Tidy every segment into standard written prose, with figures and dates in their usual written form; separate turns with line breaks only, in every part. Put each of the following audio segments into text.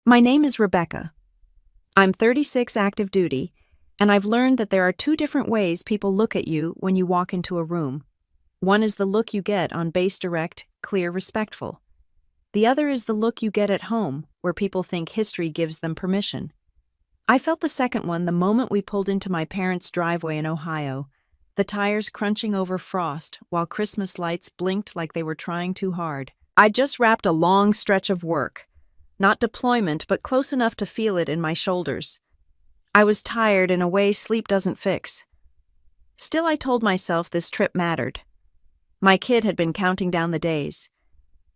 My name is Rebecca. I'm 36 active duty, and I've learned that there are two different ways people look at you when you walk into a room. One is the look you get on base direct, clear, respectful. The other is the look you get at home, where people think history gives them permission. I felt the second one the moment we pulled into my parents' driveway in Ohio, the tires crunching over frost while Christmas lights blinked like they were trying too hard. I'd just wrapped a long stretch of work. Not deployment, but close enough to feel it in my shoulders. I was tired in a way sleep doesn't fix. Still, I told myself this trip mattered. My kid had been counting down the days.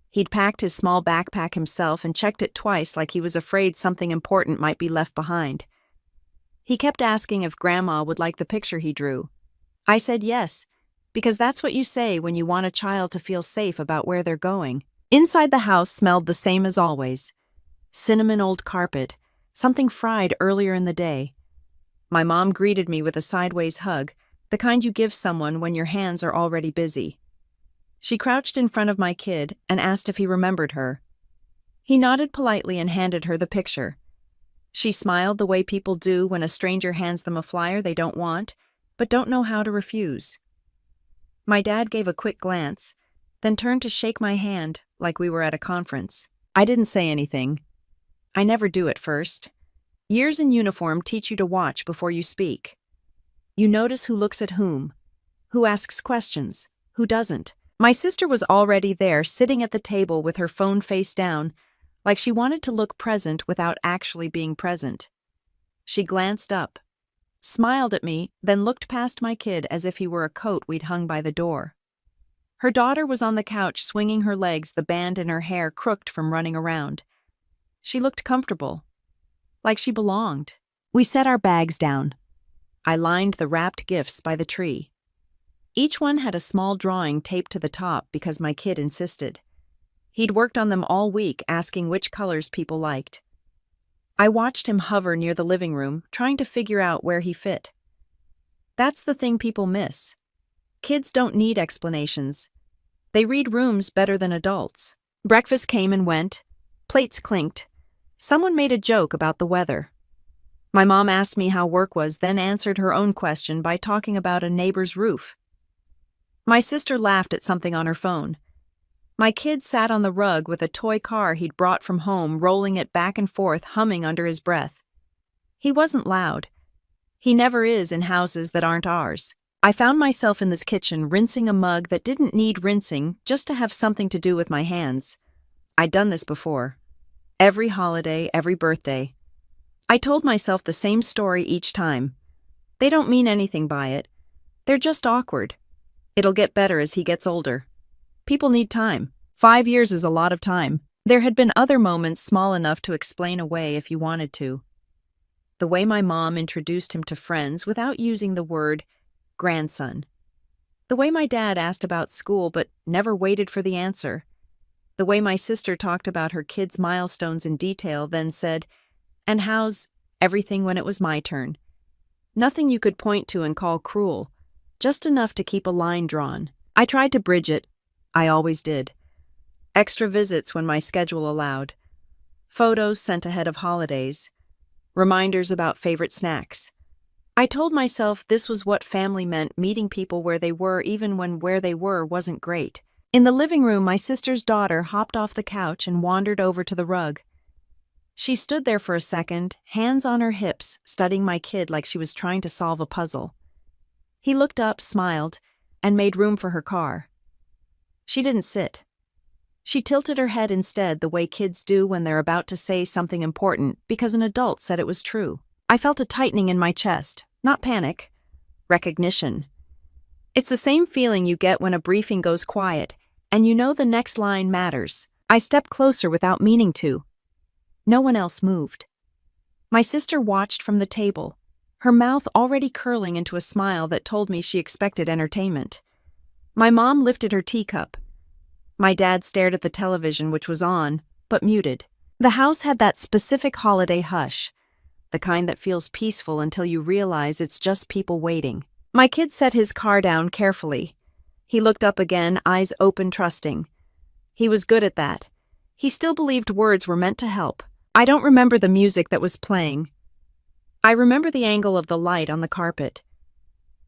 He'd packed his small backpack himself and checked it twice like he was afraid something important might be left behind. He kept asking if Grandma would like the picture he drew. I said yes, because that's what you say when you want a child to feel safe about where they're going. Inside the house smelled the same as always. Cinnamon old carpet, something fried earlier in the day. My mom greeted me with a sideways hug, the kind you give someone when your hands are already busy. She crouched in front of my kid and asked if he remembered her. He nodded politely and handed her the picture. She smiled the way people do when a stranger hands them a flyer they don't want, but don't know how to refuse. My dad gave a quick glance, then turned to shake my hand like we were at a conference. I didn't say anything. I never do at first. Years in uniform teach you to watch before you speak. You notice who looks at whom, who asks questions, who doesn't. My sister was already there, sitting at the table with her phone face down, like she wanted to look present without actually being present. She glanced up, smiled at me, then looked past my kid as if he were a coat we'd hung by the door. Her daughter was on the couch swinging her legs, the band in her hair crooked from running around. She looked comfortable, like she belonged. We set our bags down. I lined the wrapped gifts by the tree. Each one had a small drawing taped to the top because my kid insisted. He'd worked on them all week, asking which colors people liked. I watched him hover near the living room, trying to figure out where he fit. That's the thing people miss. Kids don't need explanations. They read rooms better than adults. Breakfast came and went. Plates clinked. Someone made a joke about the weather. My mom asked me how work was, then answered her own question by talking about a neighbor's roof. My sister laughed at something on her phone. My kid sat on the rug with a toy car he'd brought from home, rolling it back and forth, humming under his breath. He wasn't loud. He never is in houses that aren't ours. I found myself in this kitchen rinsing a mug that didn't need rinsing just to have something to do with my hands. I'd done this before. Every holiday, every birthday. I told myself the same story each time. They don't mean anything by it. They're just awkward. It'll get better as he gets older. People need time. 5 years is a lot of time. There had been other moments small enough to explain away if you wanted to. The way my mom introduced him to friends without using the word grandson. The way my dad asked about school but never waited for the answer. The way my sister talked about her kids' milestones in detail, then said, "And how's everything?" when it was my turn. Nothing you could point to and call cruel, just enough to keep a line drawn. I tried to bridge it. I always did. Extra visits when my schedule allowed. Photos sent ahead of holidays. Reminders about favorite snacks. I told myself this was what family meant, meeting people where they were even when where they were wasn't great. In the living room, my sister's daughter hopped off the couch and wandered over to the rug. She stood there for a second, hands on her hips, studying my kid like she was trying to solve a puzzle. He looked up, smiled, and made room for her car. She didn't sit. She tilted her head instead, the way kids do when they're about to say something important because an adult said it was true. I felt a tightening in my chest, not panic, recognition. It's the same feeling you get when a briefing goes quiet, and you know the next line matters. I stepped closer without meaning to. No one else moved. My sister watched from the table, her mouth already curling into a smile that told me she expected entertainment. My mom lifted her teacup. My dad stared at the television, which was on, but muted. The house had that specific holiday hush, the kind that feels peaceful until you realize it's just people waiting. My kid set his car down carefully. He looked up again, eyes open, trusting. He was good at that. He still believed words were meant to help, I don't remember the music that was playing. I remember the angle of the light on the carpet.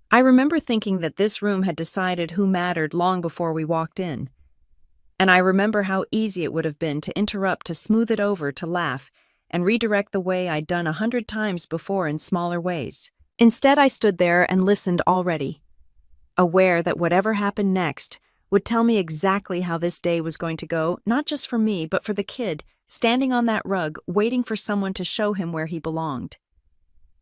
I remember thinking that this room had decided who mattered long before we walked in. And I remember how easy it would have been to interrupt, to smooth it over, to laugh, and redirect the way I'd done 100 times before in smaller ways. Instead, I stood there and listened already, aware that whatever happened next would tell me exactly how this day was going to go, not just for me, but for the kid, standing on that rug, waiting for someone to show him where he belonged.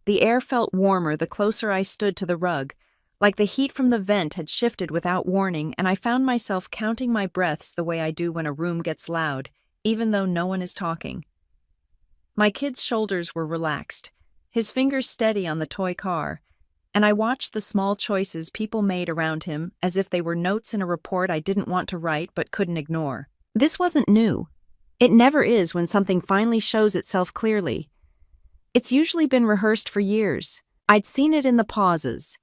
The air felt warmer the closer I stood to the rug, like the heat from the vent had shifted without warning, and I found myself counting my breaths the way I do when a room gets loud, even though no one is talking. My kid's shoulders were relaxed, his fingers steady on the toy car, and I watched the small choices people made around him as if they were notes in a report I didn't want to write but couldn't ignore. This wasn't new. It never is when something finally shows itself clearly. It's usually been rehearsed for years. I'd seen it in the pauses,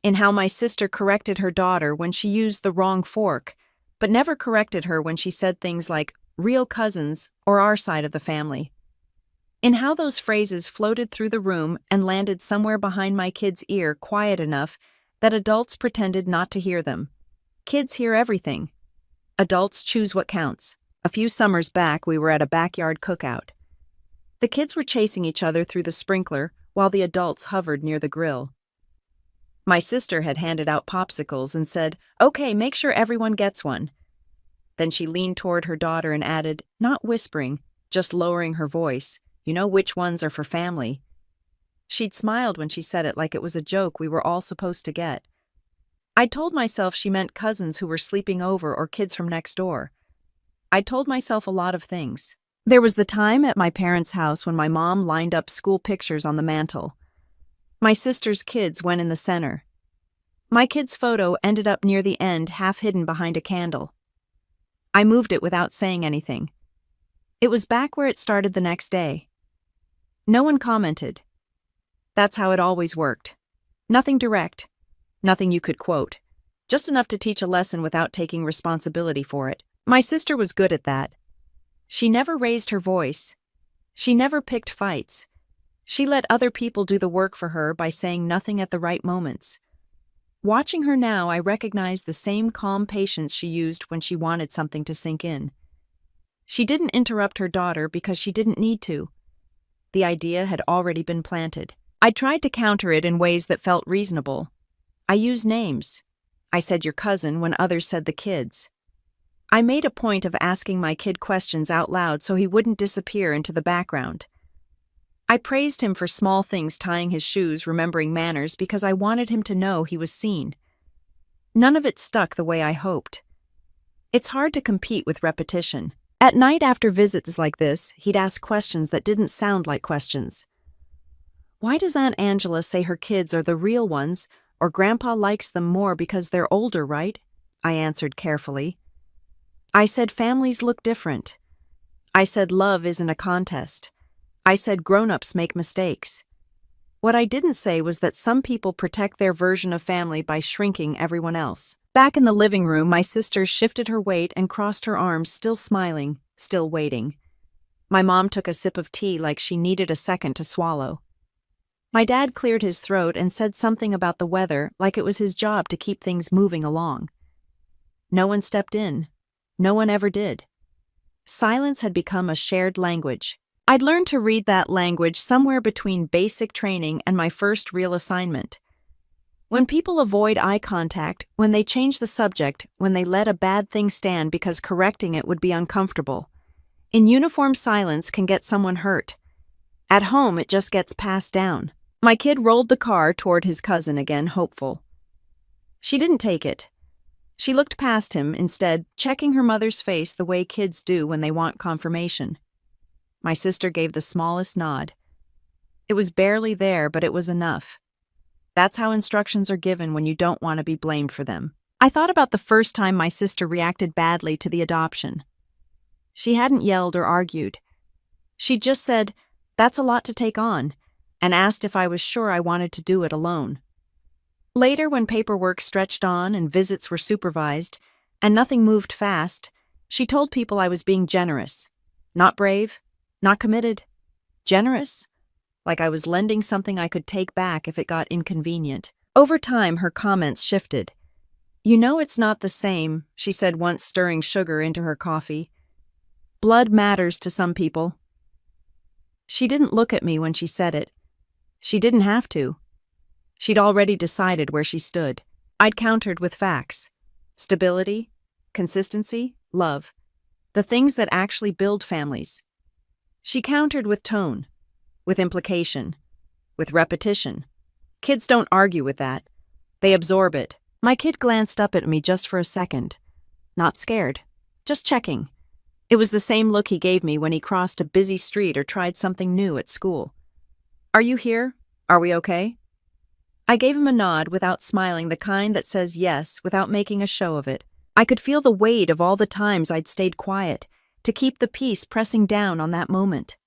in how my sister corrected her daughter when she used the wrong fork, but never corrected her when she said things like real cousins or our side of the family. In how those phrases floated through the room and landed somewhere behind my kid's ear quiet enough that adults pretended not to hear them. Kids hear everything. Adults choose what counts. A few summers back, we were at a backyard cookout. The kids were chasing each other through the sprinkler while the adults hovered near the grill. My sister had handed out popsicles and said, "Okay, make sure everyone gets one." Then she leaned toward her daughter and added, not whispering, just lowering her voice, "You know which ones are for family." She'd smiled when she said it like it was a joke we were all supposed to get. I'd told myself she meant cousins who were sleeping over or kids from next door. I'd told myself a lot of things. There was the time at my parents' house when my mom lined up school pictures on the mantel. My sister's kids went in the center. My kid's photo ended up near the end, half hidden behind a candle. I moved it without saying anything. It was back where it started the next day. No one commented. That's how it always worked. Nothing direct. Nothing you could quote. Just enough to teach a lesson without taking responsibility for it. My sister was good at that. She never raised her voice. She never picked fights. She let other people do the work for her by saying nothing at the right moments. Watching her now, I recognize the same calm patience she used when she wanted something to sink in. She didn't interrupt her daughter because she didn't need to. The idea had already been planted. I tried to counter it in ways that felt reasonable. I used names. I said your cousin when others said the kids. I made a point of asking my kid questions out loud so he wouldn't disappear into the background. I praised him for small things, tying his shoes, remembering manners, because I wanted him to know he was seen. None of it stuck the way I hoped. It's hard to compete with repetition. At night after visits like this, he'd ask questions that didn't sound like questions. Why does Aunt Angela say her kids are the real ones, or Grandpa likes them more because they're older, right? I answered carefully. I said families look different. I said love isn't a contest. I said grown-ups make mistakes. What I didn't say was that some people protect their version of family by shrinking everyone else. Back in the living room, my sister shifted her weight and crossed her arms, still smiling, still waiting. My mom took a sip of tea like she needed a second to swallow. My dad cleared his throat and said something about the weather, like it was his job to keep things moving along. No one stepped in. No one ever did. Silence had become a shared language. I'd learned to read that language somewhere between basic training and my first real assignment. When people avoid eye contact, when they change the subject, when they let a bad thing stand because correcting it would be uncomfortable, in uniform silence can get someone hurt. At home, it just gets passed down. My kid rolled the car toward his cousin again, hopeful. She didn't take it. She looked past him, instead, checking her mother's face the way kids do when they want confirmation. My sister gave the smallest nod. It was barely there, but it was enough. That's how instructions are given when you don't want to be blamed for them. I thought about the first time my sister reacted badly to the adoption. She hadn't yelled or argued. She just said, "That's a lot to take on," and asked if I was sure I wanted to do it alone. Later, when paperwork stretched on and visits were supervised, and nothing moved fast, she told people I was being generous. Not brave, Not committed. Generous. Like I was lending something I could take back if it got inconvenient. Over time, her comments shifted. You know it's not the same, she said once, stirring sugar into her coffee. Blood matters to some people. She didn't look at me when she said it. She didn't have to. She'd already decided where she stood. I'd countered with facts. Stability, consistency, love. The things that actually build families. She countered with tone, with implication, with repetition. Kids don't argue with that. They absorb it. My kid glanced up at me just for a second. Not scared. Just checking. It was the same look he gave me when he crossed a busy street or tried something new at school. Are you here? Are we okay? I gave him a nod without smiling, the kind that says yes without making a show of it. I could feel the weight of all the times I'd stayed quiet, to keep the peace pressing down on that moment.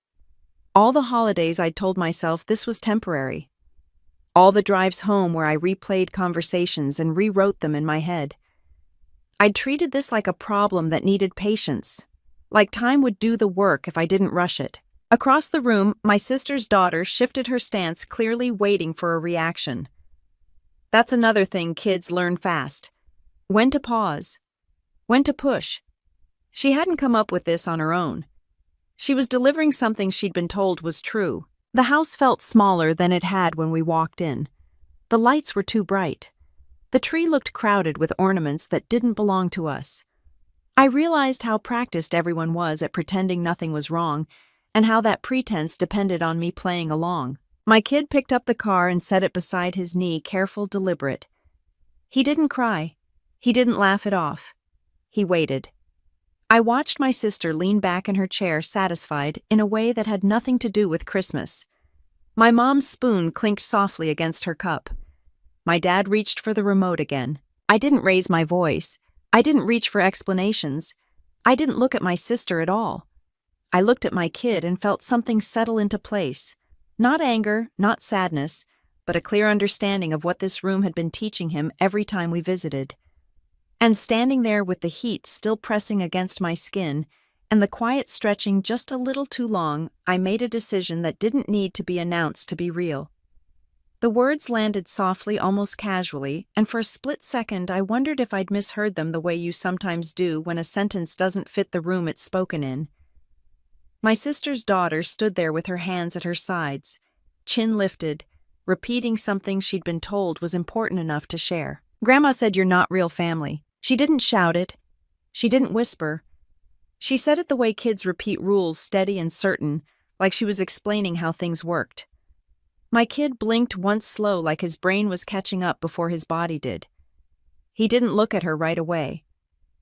All the holidays I'd told myself this was temporary. All the drives home where I replayed conversations and rewrote them in my head. I'd treated this like a problem that needed patience, like time would do the work if I didn't rush it. Across the room, my sister's daughter shifted her stance, clearly waiting for a reaction. That's another thing kids learn fast. When to pause. When to push. She hadn't come up with this on her own. She was delivering something she'd been told was true. The house felt smaller than it had when we walked in. The lights were too bright. The tree looked crowded with ornaments that didn't belong to us. I realized how practiced everyone was at pretending nothing was wrong, and how that pretense depended on me playing along. My kid picked up the car and set it beside his knee, careful, deliberate. He didn't cry. He didn't laugh it off. He waited. I watched my sister lean back in her chair, satisfied, in a way that had nothing to do with Christmas. My mom's spoon clinked softly against her cup. My dad reached for the remote again. I didn't raise my voice. I didn't reach for explanations. I didn't look at my sister at all. I looked at my kid and felt something settle into place. Not anger, not sadness, but a clear understanding of what this room had been teaching him every time we visited. And standing there with the heat still pressing against my skin, and the quiet stretching just a little too long, I made a decision that didn't need to be announced to be real. The words landed softly, almost casually, and for a split second I wondered if I'd misheard them the way you sometimes do when a sentence doesn't fit the room it's spoken in. My sister's daughter stood there with her hands at her sides, chin lifted, repeating something she'd been told was important enough to share. Grandma said you're not real family. She didn't shout it. She didn't whisper. She said it the way kids repeat rules, steady and certain, like she was explaining how things worked. My kid blinked once slow, like his brain was catching up before his body did. He didn't look at her right away.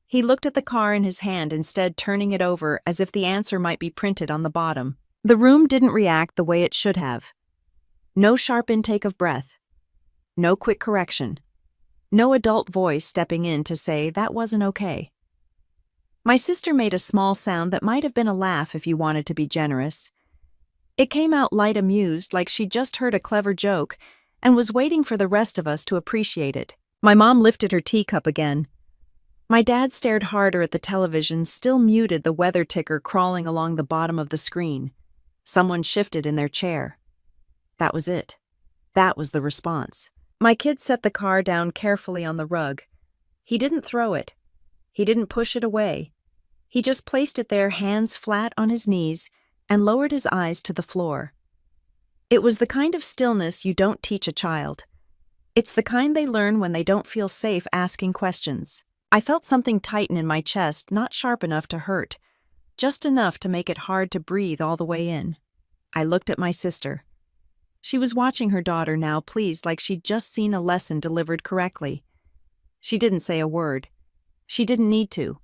He looked at the car in his hand, instead turning it over as if the answer might be printed on the bottom. The room didn't react the way it should have. No sharp intake of breath. No quick correction. No adult voice stepping in to say that wasn't okay. My sister made a small sound that might have been a laugh if you wanted to be generous. It came out light, amused, like she'd just heard a clever joke and was waiting for the rest of us to appreciate it. My mom lifted her teacup again. My dad stared harder at the television, still muted, the weather ticker crawling along the bottom of the screen. Someone shifted in their chair. That was it. That was the response. My kid set the car down carefully on the rug. He didn't throw it. He didn't push it away. He just placed it there, hands flat on his knees, and lowered his eyes to the floor. It was the kind of stillness you don't teach a child. It's the kind they learn when they don't feel safe asking questions. I felt something tighten in my chest, not sharp enough to hurt, just enough to make it hard to breathe all the way in. I looked at my sister. She was watching her daughter now, pleased, like she'd just seen a lesson delivered correctly. She didn't say a word. She didn't need to.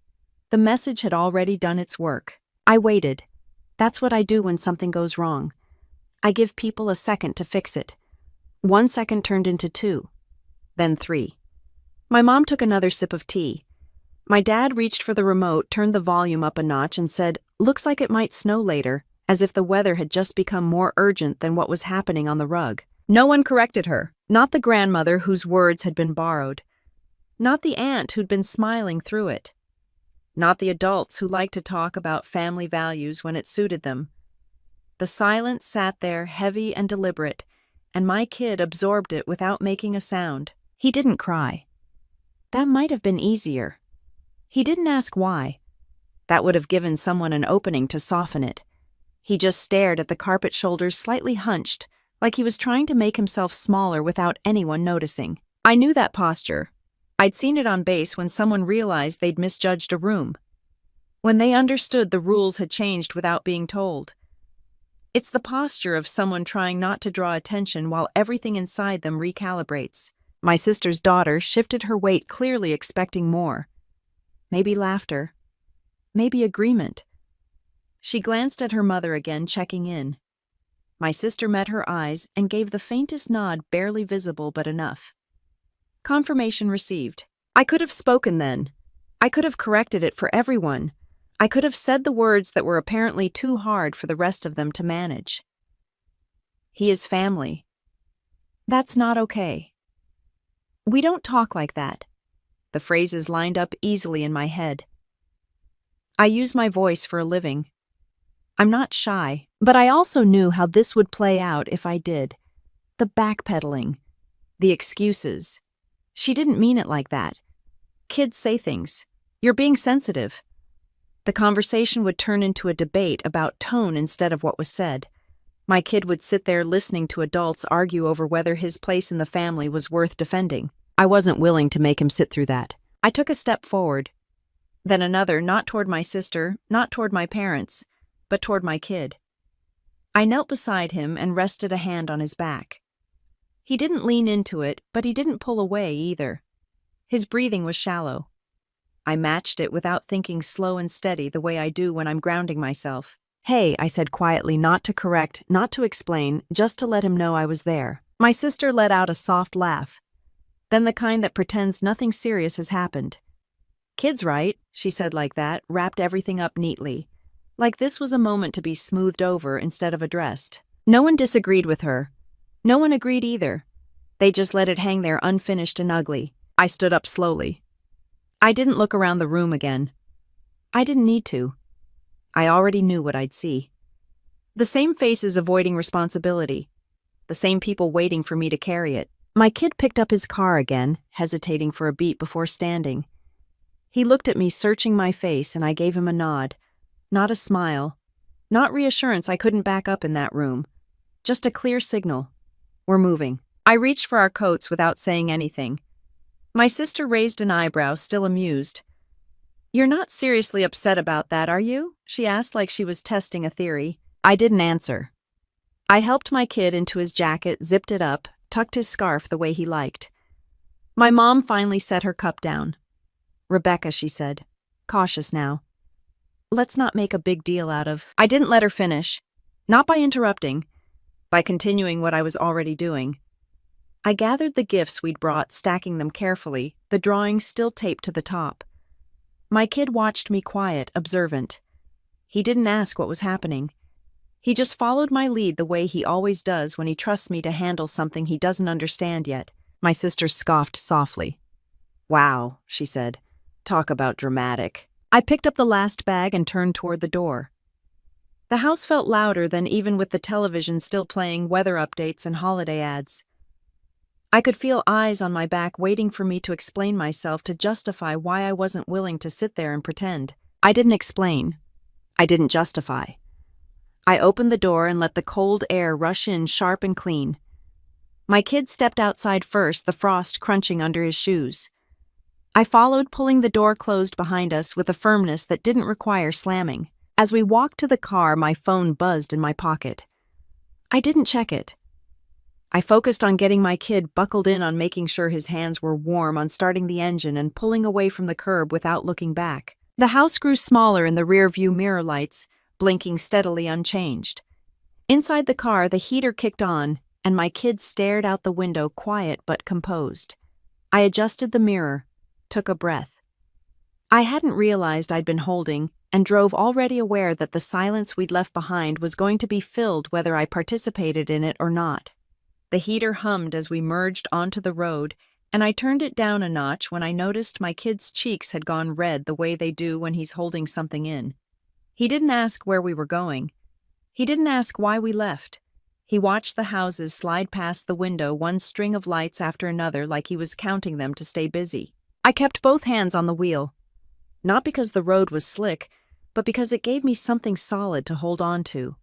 The message had already done its work. I waited. That's what I do when something goes wrong. I give people a second to fix it. 1 second turned into 2, then 3. My mom took another sip of tea. My dad reached for the remote, turned the volume up a notch, and said, "Looks like it might snow later," as if the weather had just become more urgent than what was happening on the rug. No one corrected her. Not the grandmother whose words had been borrowed. Not the aunt who'd been smiling through it. Not the adults who liked to talk about family values when it suited them. The silence sat there heavy and deliberate, and my kid absorbed it without making a sound. He didn't cry. That might have been easier. He didn't ask why. That would have given someone an opening to soften it. He just stared at the carpet, shoulders slightly hunched, like he was trying to make himself smaller without anyone noticing. I knew that posture. I'd seen it on base when someone realized they'd misjudged a room. When they understood the rules had changed without being told. It's the posture of someone trying not to draw attention while everything inside them recalibrates. My sister's daughter shifted her weight, clearly expecting more. Maybe laughter. Maybe agreement. She glanced at her mother again, checking in. My sister met her eyes and gave the faintest nod, barely visible but enough. Confirmation received. I could have spoken then. I could have corrected it for everyone. I could have said the words that were apparently too hard for the rest of them to manage. He is family. That's not okay. We don't talk like that. The phrases lined up easily in my head. I use my voice for a living. I'm not shy, but I also knew how this would play out if I did. The backpedaling. The excuses. She didn't mean it like that. Kids say things. You're being sensitive. The conversation would turn into a debate about tone instead of what was said. My kid would sit there listening to adults argue over whether his place in the family was worth defending. I wasn't willing to make him sit through that. I took a step forward, then another, not toward my sister, not toward my parents, but toward my kid. I knelt beside him and rested a hand on his back. He didn't lean into it, but he didn't pull away either. His breathing was shallow. I matched it without thinking, slow and steady, the way I do when I'm grounding myself. Hey, I said quietly, not to correct, not to explain, just to let him know I was there. My sister let out a soft laugh, then the kind that pretends nothing serious has happened. Kid's right, she said like that, wrapped everything up neatly. Like this was a moment to be smoothed over instead of addressed. No one disagreed with her. No one agreed either. They just let it hang there unfinished and ugly. I stood up slowly. I didn't look around the room again. I didn't need to. I already knew what I'd see. The same faces avoiding responsibility. The same people waiting for me to carry it. My kid picked up his car again, hesitating for a beat before standing. He looked at me, searching my face, and I gave him a nod. Not a smile. Not reassurance. I couldn't back up in that room. Just a clear signal. We're moving. I reached for our coats without saying anything. My sister raised an eyebrow, still amused. You're not seriously upset about that, are you? She asked like she was testing a theory. I didn't answer. I helped my kid into his jacket, zipped it up, tucked his scarf the way he liked. My mom finally set her cup down. Rebecca, she said, cautious now. Let's not make a big deal out of... I didn't let her finish. Not by interrupting, by continuing what I was already doing. I gathered the gifts we'd brought, stacking them carefully, the drawings still taped to the top. My kid watched me quiet, observant. He didn't ask what was happening. He just followed my lead the way he always does when he trusts me to handle something he doesn't understand yet. My sister scoffed softly. Wow, she said. Talk about dramatic. I picked up the last bag and turned toward the door. The house felt louder than even with the television still playing weather updates and holiday ads. I could feel eyes on my back waiting for me to explain myself, to justify why I wasn't willing to sit there and pretend. I didn't explain. I didn't justify. I opened the door and let the cold air rush in sharp and clean. My kid stepped outside first, the frost crunching under his shoes. I followed, pulling the door closed behind us with a firmness that didn't require slamming. As we walked to the car, my phone buzzed in my pocket. I didn't check it. I focused on getting my kid buckled in, on making sure his hands were warm, on starting the engine and pulling away from the curb without looking back. The house grew smaller in the rear-view mirror lights, blinking steadily unchanged. Inside the car, the heater kicked on, and my kid stared out the window, quiet but composed. I adjusted the mirror, took a breath. I hadn't realized I'd been holding, and drove already aware that the silence we'd left behind was going to be filled whether I participated in it or not. The heater hummed as we merged onto the road, and I turned it down a notch when I noticed my kid's cheeks had gone red the way they do when he's holding something in. He didn't ask where we were going. He didn't ask why we left. He watched the houses slide past the window, one string of lights after another, like he was counting them to stay busy. I kept both hands on the wheel, not because the road was slick, but because it gave me something solid to hold on to.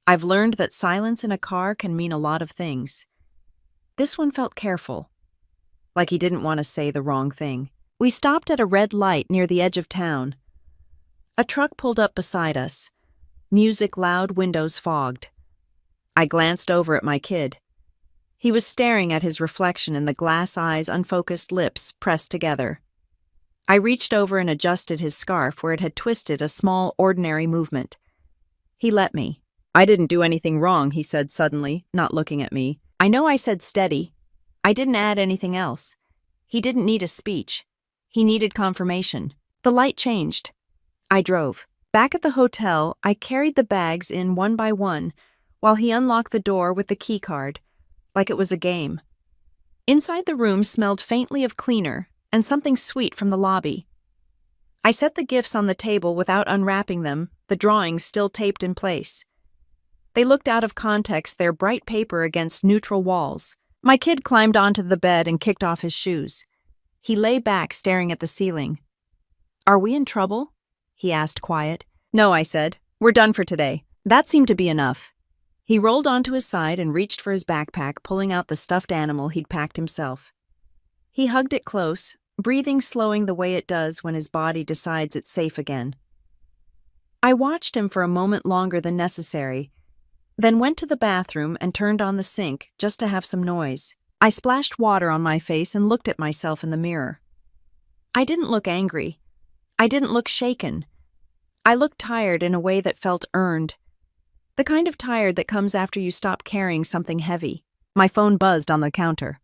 I've learned that silence in a car can mean a lot of things. This one felt careful, like he didn't want to say the wrong thing. We stopped at a red light near the edge of town. A truck pulled up beside us. Music loud, windows fogged. I glanced over at my kid. He was staring at his reflection in the glass eyes, unfocused lips pressed together. I reached over and adjusted his scarf where it had twisted a small, ordinary movement. He let me. "I didn't do anything wrong," he said suddenly, not looking at me. I know I said steady. I didn't add anything else. He didn't need a speech. He needed confirmation. The light changed. I drove. Back at the hotel, I carried the bags in one by one, while he unlocked the door with the key card, like it was a game. Inside the room smelled faintly of cleaner and something sweet from the lobby. I set the gifts on the table without unwrapping them, the drawings still taped in place. They looked out of context, their bright paper against neutral walls. My kid climbed onto the bed and kicked off his shoes. He lay back, staring at the ceiling. "Are we in trouble?" he asked, quiet. "No," I said. "We're done for today." That seemed to be enough. He rolled onto his side and reached for his backpack, pulling out the stuffed animal he'd packed himself. He hugged it close, breathing slowing the way it does when his body decides it's safe again. I watched him for a moment longer than necessary, then went to the bathroom and turned on the sink just to have some noise. I splashed water on my face and looked at myself in the mirror. I didn't look angry. I didn't look shaken. I looked tired in a way that felt earned. The kind of tired that comes after you stop carrying something heavy. My phone buzzed on the counter.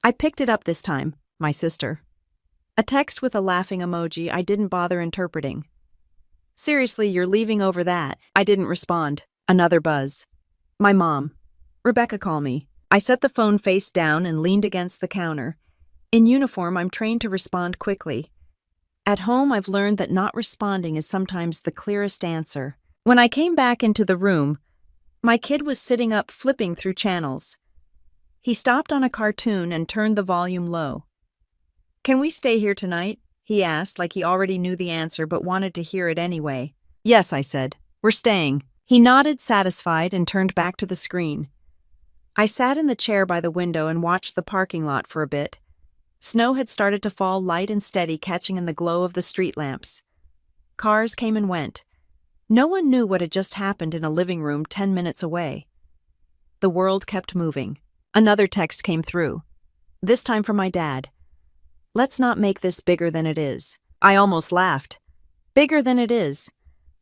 I picked it up this time, my sister. A text with a laughing emoji I didn't bother interpreting. "Seriously, you're leaving over that?" I didn't respond. Another buzz. My mom. "Rebecca, call me." I set the phone face down and leaned against the counter. In uniform, I'm trained to respond quickly. At home, I've learned that not responding is sometimes the clearest answer. When I came back into the room, my kid was sitting up flipping through channels. He stopped on a cartoon and turned the volume low. "Can we stay here tonight?" he asked, like he already knew the answer but wanted to hear it anyway. "Yes," I said. "We're staying." He nodded, satisfied, and turned back to the screen. I sat in the chair by the window and watched the parking lot for a bit. Snow had started to fall light and steady, catching in the glow of the street lamps. Cars came and went. No one knew what had just happened in a living room 10 minutes away. The world kept moving. Another text came through, this time from my dad. "Let's not make this bigger than it is." I almost laughed. Bigger than it is.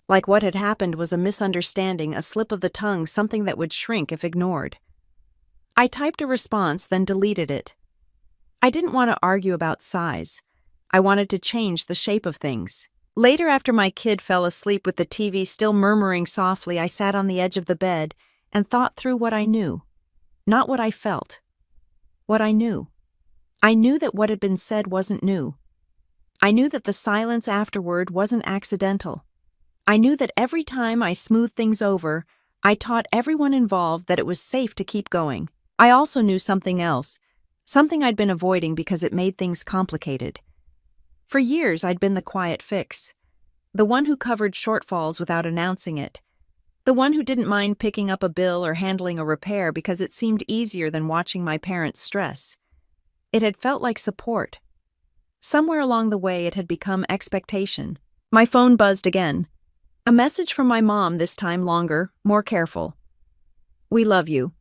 Like what had happened was a misunderstanding, a slip of the tongue, something that would shrink if ignored. I typed a response, then deleted it. I didn't want to argue about size. I wanted to change the shape of things. Later, after my kid fell asleep with the TV still murmuring softly, I sat on the edge of the bed and thought through what I knew. Not what I felt. What I knew. I knew that what had been said wasn't new. I knew that the silence afterward wasn't accidental. I knew that every time I smoothed things over, I taught everyone involved that it was safe to keep going. I also knew something else, something I'd been avoiding because it made things complicated. For years, I'd been the quiet fix, the one who covered shortfalls without announcing it, the one who didn't mind picking up a bill or handling a repair because it seemed easier than watching my parents stress. It had felt like support. Somewhere along the way, it had become expectation. My phone buzzed again. A message from my mom, this time longer, more careful. "We love you.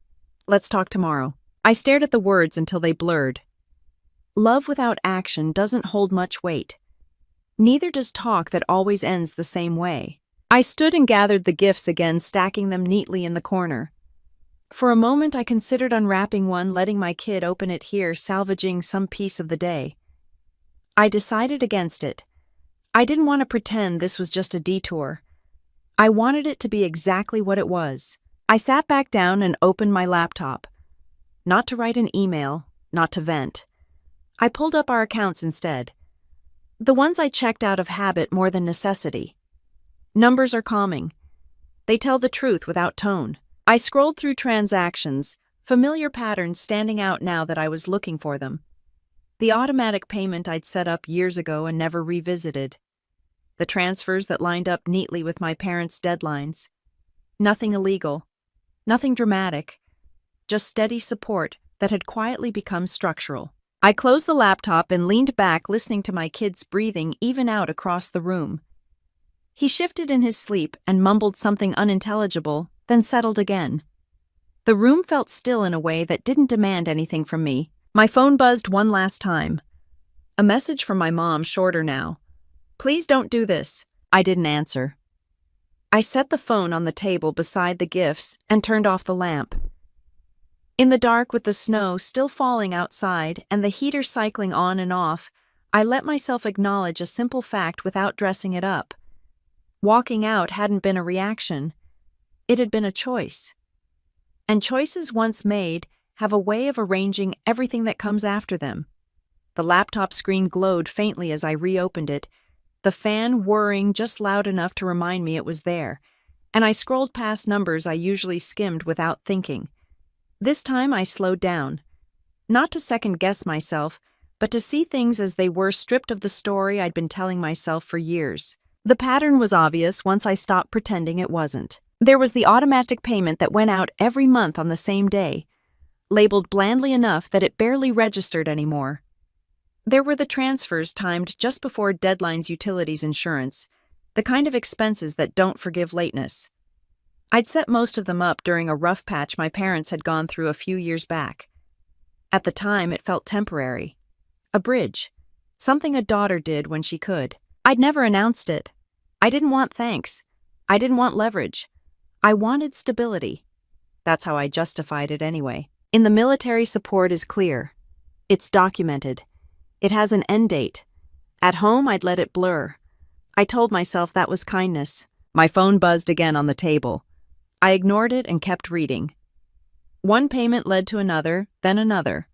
Let's talk tomorrow." I stared at the words until they blurred. Love without action doesn't hold much weight. Neither does talk that always ends the same way. I stood and gathered the gifts again, stacking them neatly in the corner. For a moment, I considered unwrapping one, letting my kid open it here, salvaging some piece of the day. I decided against it. I didn't want to pretend this was just a detour. I wanted it to be exactly what it was. I sat back down and opened my laptop. Not to write an email, not to vent. I pulled up our accounts instead. The ones I checked out of habit more than necessity. Numbers are calming. They tell the truth without tone. I scrolled through transactions, familiar patterns standing out now that I was looking for them. The automatic payment I'd set up years ago and never revisited. The transfers that lined up neatly with my parents' deadlines. Nothing illegal. Nothing dramatic. Just steady support that had quietly become structural. I closed the laptop and leaned back, listening to my kid's breathing even out across the room. He shifted in his sleep and mumbled something unintelligible, then settled again. The room felt still in a way that didn't demand anything from me. My phone buzzed one last time. A message from my mom, shorter now. "Please don't do this." I didn't answer. I set the phone on the table beside the gifts and turned off the lamp. In the dark, with the snow still falling outside and the heater cycling on and off, I let myself acknowledge a simple fact without dressing it up. Walking out hadn't been a reaction. It had been a choice. And choices once made have a way of arranging everything that comes after them. The laptop screen glowed faintly as I reopened it, the fan whirring just loud enough to remind me it was there, and I scrolled past numbers I usually skimmed without thinking. This time I slowed down, not to second-guess myself, but to see things as they were, stripped of the story I'd been telling myself for years. The pattern was obvious once I stopped pretending it wasn't. There was the automatic payment that went out every month on the same day, labeled blandly enough that it barely registered anymore. There were the transfers timed just before deadlines, utilities, insurance, the kind of expenses that don't forgive lateness. I'd set most of them up during a rough patch my parents had gone through a few years back. At the time, it felt temporary. A bridge. Something a daughter did when she could. I'd never announced it. I didn't want thanks. I didn't want leverage. I wanted stability. That's how I justified it anyway. In the military, support is clear. It's documented. It has an end date. At home, I'd let it blur. I told myself that was kindness. My phone buzzed again on the table. I ignored it and kept reading. One payment led to another, then another.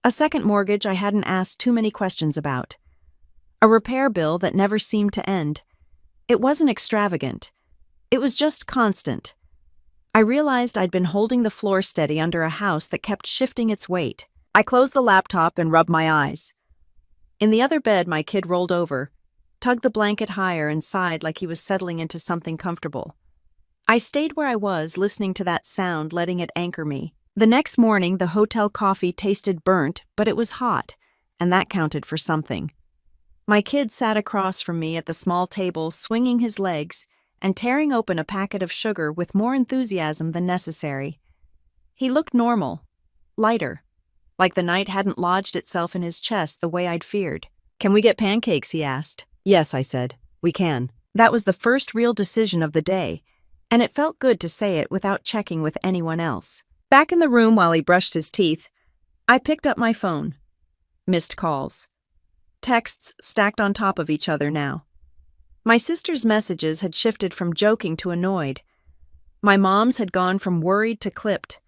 A second mortgage I hadn't asked too many questions about. A repair bill that never seemed to end. It wasn't extravagant. It was just constant. I realized I'd been holding the floor steady under a house that kept shifting its weight. I closed the laptop and rubbed my eyes. In the other bed, my kid rolled over, tugged the blanket higher and sighed like he was settling into something comfortable. I stayed where I was, listening to that sound, letting it anchor me. The next morning, the hotel coffee tasted burnt, but it was hot, and that counted for something. My kid sat across from me at the small table, swinging his legs and tearing open a packet of sugar with more enthusiasm than necessary. He looked normal, lighter, like the night hadn't lodged itself in his chest the way I'd feared. "Can we get pancakes?" he asked. "Yes," I said. "We can." That was the first real decision of the day, and it felt good to say it without checking with anyone else. Back in the room while he brushed his teeth, I picked up my phone. Missed calls. Texts stacked on top of each other now. My sister's messages had shifted from joking to annoyed. My mom's had gone from worried to clipped.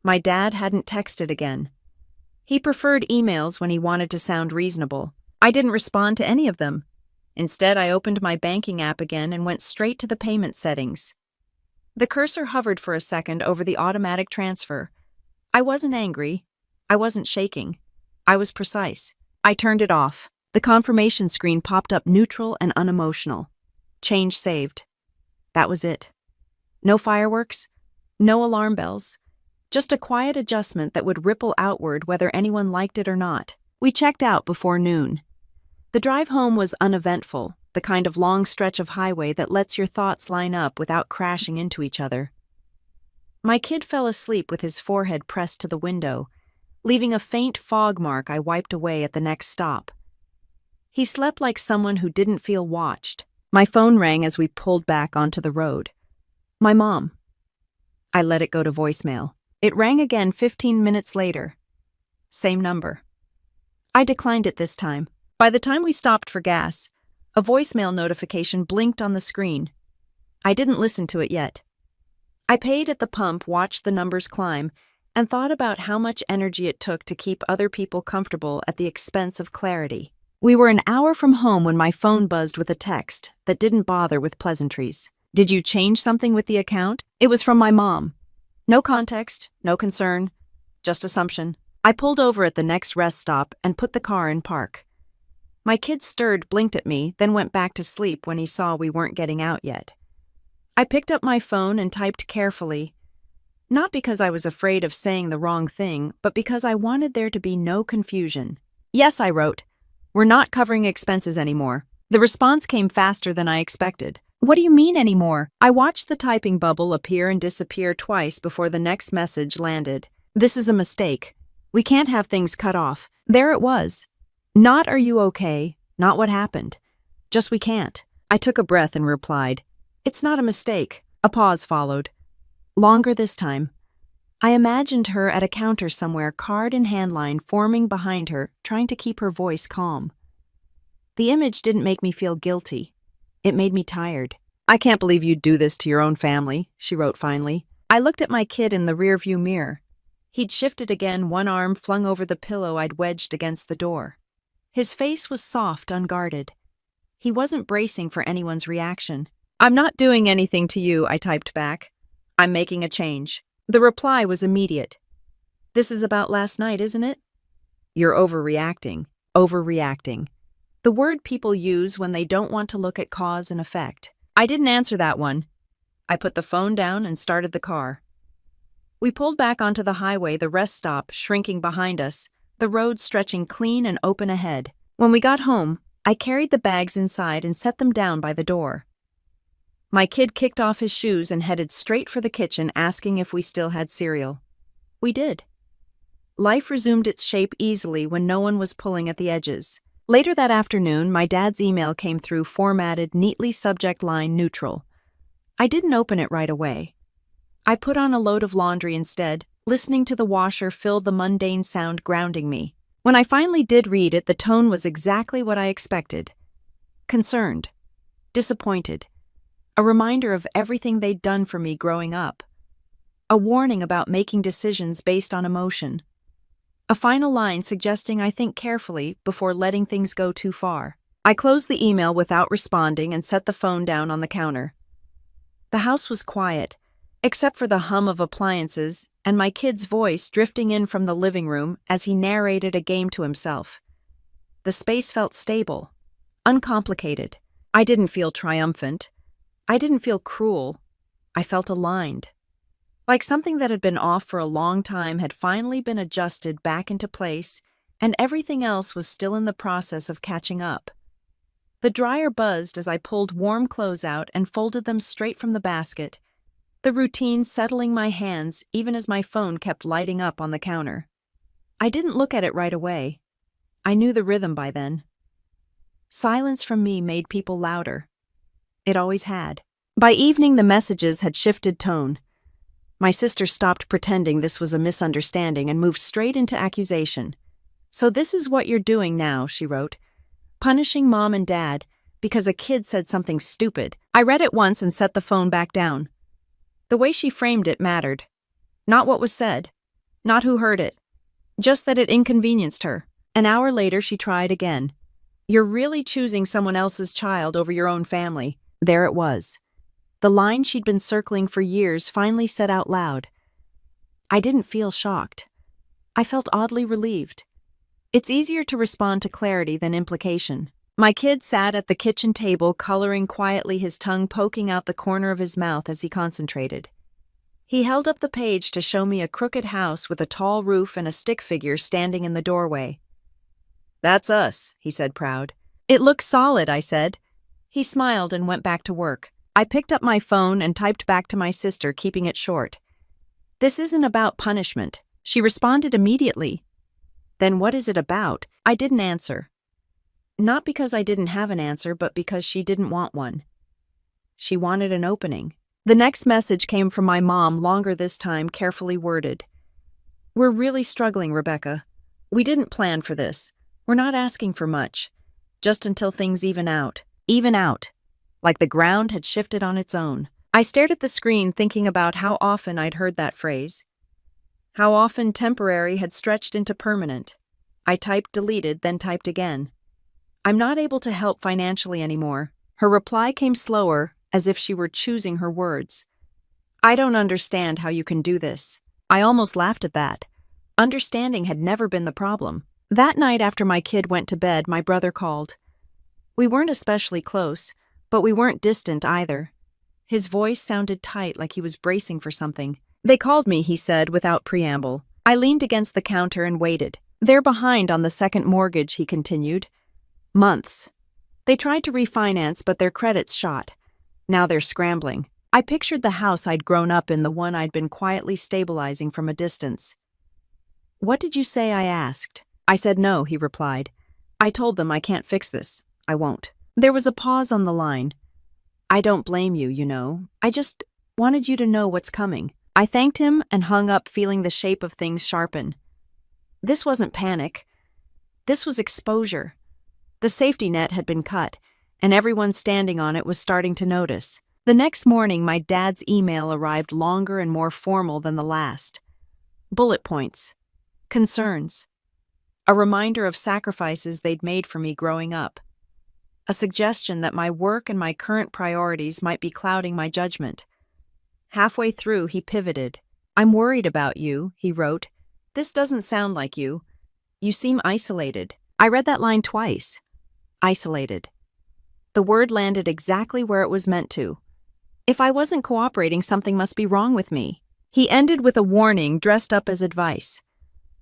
My dad hadn't texted again. He preferred emails when he wanted to sound reasonable. I didn't respond to any of them. Instead, I opened my banking app again and went straight to the payment settings. The cursor hovered for a second over the automatic transfer. I wasn't angry. I wasn't shaking. I was precise. I turned it off. The confirmation screen popped up, neutral and unemotional. Change saved. That was it. No fireworks, no alarm bells. Just a quiet adjustment that would ripple outward whether anyone liked it or not. We checked out before noon. The drive home was uneventful, the kind of long stretch of highway that lets your thoughts line up without crashing into each other. My kid fell asleep with his forehead pressed to the window, leaving a faint fog mark I wiped away at the next stop. He slept like someone who didn't feel watched. My phone rang as we pulled back onto the road. My mom. I let it go to voicemail. It rang again 15 minutes later. Same number. I declined it this time. By the time we stopped for gas, a voicemail notification blinked on the screen. I didn't listen to it yet. I paid at the pump, watched the numbers climb, and thought about how much energy it took to keep other people comfortable at the expense of clarity. We were an hour from home when my phone buzzed with a text that didn't bother with pleasantries. Did you change something with the account? It was from my mom. No context, no concern, just assumption. I pulled over at the next rest stop and put the car in park. My kid stirred, blinked at me, then went back to sleep when he saw we weren't getting out yet. I picked up my phone and typed carefully, not because I was afraid of saying the wrong thing, but because I wanted there to be no confusion. Yes, I wrote. We're not covering expenses anymore. The response came faster than I expected. What do you mean anymore? I watched the typing bubble appear and disappear twice before the next message landed. This is a mistake. We can't have things cut off. There it was. Not are you okay, not what happened. Just we can't. I took a breath and replied, it's not a mistake. A pause followed. Longer this time. I imagined her at a counter somewhere, card in hand line forming behind her, trying to keep her voice calm. The image didn't make me feel guilty. It made me tired. I can't believe you'd do this to your own family, she wrote finally. I looked at my kid in the rearview mirror. He'd shifted again, one arm flung over the pillow I'd wedged against the door. His face was soft, unguarded. He wasn't bracing for anyone's reaction. I'm not doing anything to you, I typed back. I'm making a change. The reply was immediate. This is about last night, isn't it? You're overreacting. Overreacting. The word people use when they don't want to look at cause and effect. I didn't answer that one. I put the phone down and started the car. We pulled back onto the highway, the rest stop shrinking behind us, the road stretching clean and open ahead. When we got home, I carried the bags inside and set them down by the door. My kid kicked off his shoes and headed straight for the kitchen, asking if we still had cereal. We did. Life resumed its shape easily when no one was pulling at the edges. Later that afternoon, my dad's email came through, formatted neatly, subject line neutral. I didn't open it right away. I put on a load of laundry instead, listening to the washer fill the mundane sound grounding me. When I finally did read it, the tone was exactly what I expected. Concerned. Disappointed. A reminder of everything they'd done for me growing up. A warning about making decisions based on emotion. A final line suggesting I think carefully before letting things go too far. I closed the email without responding and set the phone down on the counter. The house was quiet, except for the hum of appliances and my kid's voice drifting in from the living room as he narrated a game to himself. The space felt stable, uncomplicated. I didn't feel triumphant. I didn't feel cruel. I felt aligned. Like something that had been off for a long time had finally been adjusted back into place, and everything else was still in the process of catching up. The dryer buzzed as I pulled warm clothes out and folded them straight from the basket, the routine settling my hands even as my phone kept lighting up on the counter. I didn't look at it right away. I knew the rhythm by then. Silence from me made people louder. It always had. By evening, the messages had shifted tone. My sister stopped pretending this was a misunderstanding and moved straight into accusation. So this is what you're doing now, she wrote. Punishing mom and dad because a kid said something stupid. I read it once and set the phone back down. The way she framed it mattered. Not what was said. Not who heard it. Just that it inconvenienced her. An hour later, she tried again. You're really choosing someone else's child over your own family. There it was. The line she'd been circling for years finally said out loud. I didn't feel shocked. I felt oddly relieved. It's easier to respond to clarity than implication. My kid sat at the kitchen table, coloring quietly, his tongue poking out the corner of his mouth as he concentrated. He held up the page to show me a crooked house with a tall roof and a stick figure standing in the doorway. That's us, he said, proud. It looks solid, I said. He smiled and went back to work. I picked up my phone and typed back to my sister, keeping it short. This isn't about punishment. She responded immediately. Then what is it about? I didn't answer. Not because I didn't have an answer, but because she didn't want one. She wanted an opening. The next message came from my mom, longer this time, carefully worded. We're really struggling, Rebecca. We didn't plan for this. We're not asking for much. Just until things even out. Even out. Like the ground had shifted on its own. I stared at the screen, thinking about how often I'd heard that phrase. How often temporary had stretched into permanent. I typed deleted, then typed again. I'm not able to help financially anymore. Her reply came slower, as if she were choosing her words. I don't understand how you can do this. I almost laughed at that. Understanding had never been the problem. That night after my kid went to bed, my brother called. We weren't especially close, but we weren't distant either. His voice sounded tight, like he was bracing for something. They called me, he said, without preamble. I leaned against the counter and waited. They're behind on the second mortgage, he continued. Months. They tried to refinance, but their credit's shot. Now they're scrambling. I pictured the house I'd grown up in, the one I'd been quietly stabilizing from a distance. What did you say? I asked. I said no, he replied. I told them I can't fix this. I won't. There was a pause on the line. I don't blame you, you know. I just wanted you to know what's coming. I thanked him and hung up, feeling the shape of things sharpen. This wasn't panic. This was exposure. The safety net had been cut, and everyone standing on it was starting to notice. The next morning, my dad's email arrived, longer and more formal than the last. Bullet points. Concerns. A reminder of sacrifices they'd made for me growing up. A suggestion that my work and my current priorities might be clouding my judgment. Halfway through, he pivoted. I'm worried about you, he wrote. This doesn't sound like you. You seem isolated. I read that line twice. Isolated. The word landed exactly where it was meant to. If I wasn't cooperating, something must be wrong with me. He ended with a warning dressed up as advice.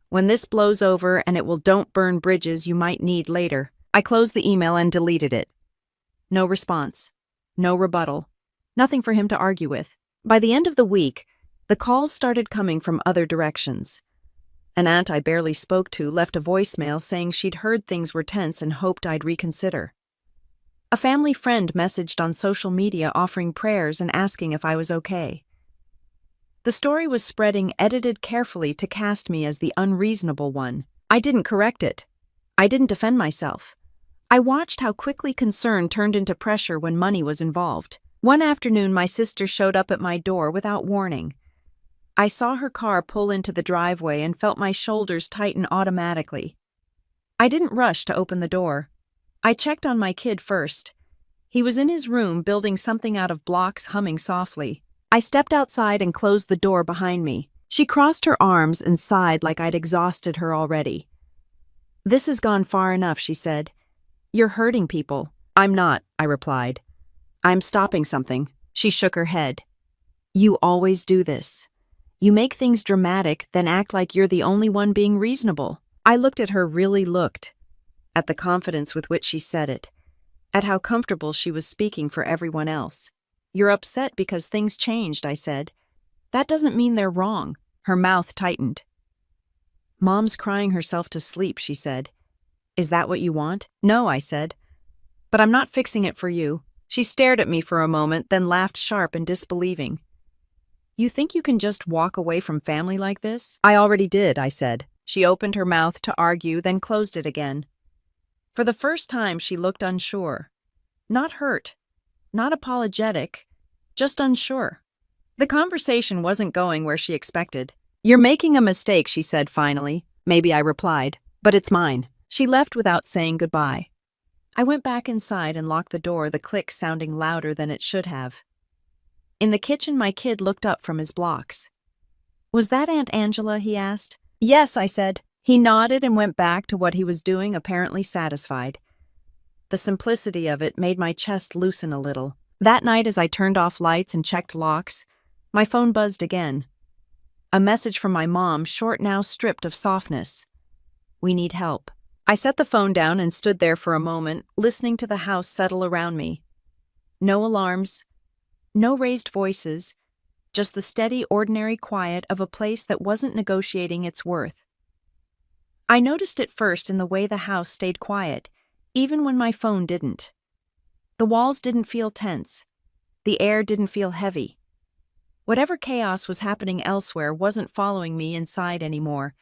When this blows over, and it will, don't burn bridges you might need later. I closed the email and deleted it. No response. No rebuttal. Nothing for him to argue with. By the end of the week, the calls started coming from other directions. An aunt I barely spoke to left a voicemail saying she'd heard things were tense and hoped I'd reconsider. A family friend messaged on social media offering prayers and asking if I was okay. The story was spreading, edited carefully to cast me as the unreasonable one. I didn't correct it. I didn't defend myself. I watched how quickly concern turned into pressure when money was involved. One afternoon, my sister showed up at my door without warning. I saw her car pull into the driveway and felt my shoulders tighten automatically. I didn't rush to open the door. I checked on my kid first. He was in his room building something out of blocks, humming softly. I stepped outside and closed the door behind me. She crossed her arms and sighed like I'd exhausted her already. This has gone far enough, she said. You're hurting people. I'm not, I replied. I'm stopping something. She shook her head. You always do this. You make things dramatic, then act like you're the only one being reasonable. I looked at her, really looked. At the confidence with which she said it. At how comfortable she was speaking for everyone else. You're upset because things changed, I said. That doesn't mean they're wrong. Her mouth tightened. Mom's crying herself to sleep, she said. Is that what you want? No, I said. But I'm not fixing it for you. She stared at me for a moment, then laughed sharp and disbelieving. You think you can just walk away from family like this? I already did, I said. She opened her mouth to argue, then closed it again. For the first time, she looked unsure. Not hurt. Not apologetic. Just unsure. The conversation wasn't going where she expected. You're making a mistake, she said finally. Maybe, I replied, but it's mine. She left without saying goodbye. I went back inside and locked the door, the click sounding louder than it should have. In the kitchen, my kid looked up from his blocks. Was that Aunt Angela? He asked. Yes, I said. He nodded and went back to what he was doing, apparently satisfied. The simplicity of it made my chest loosen a little. That night, as I turned off lights and checked locks, my phone buzzed again. A message from my mom, short now, stripped of softness. We need help. I set the phone down and stood there for a moment, listening to the house settle around me. No alarms, no raised voices, just the steady, ordinary quiet of a place that wasn't negotiating its worth. I noticed it first in the way the house stayed quiet, even when my phone didn't. The walls didn't feel tense. The air didn't feel heavy. Whatever chaos was happening elsewhere wasn't following me inside anymore,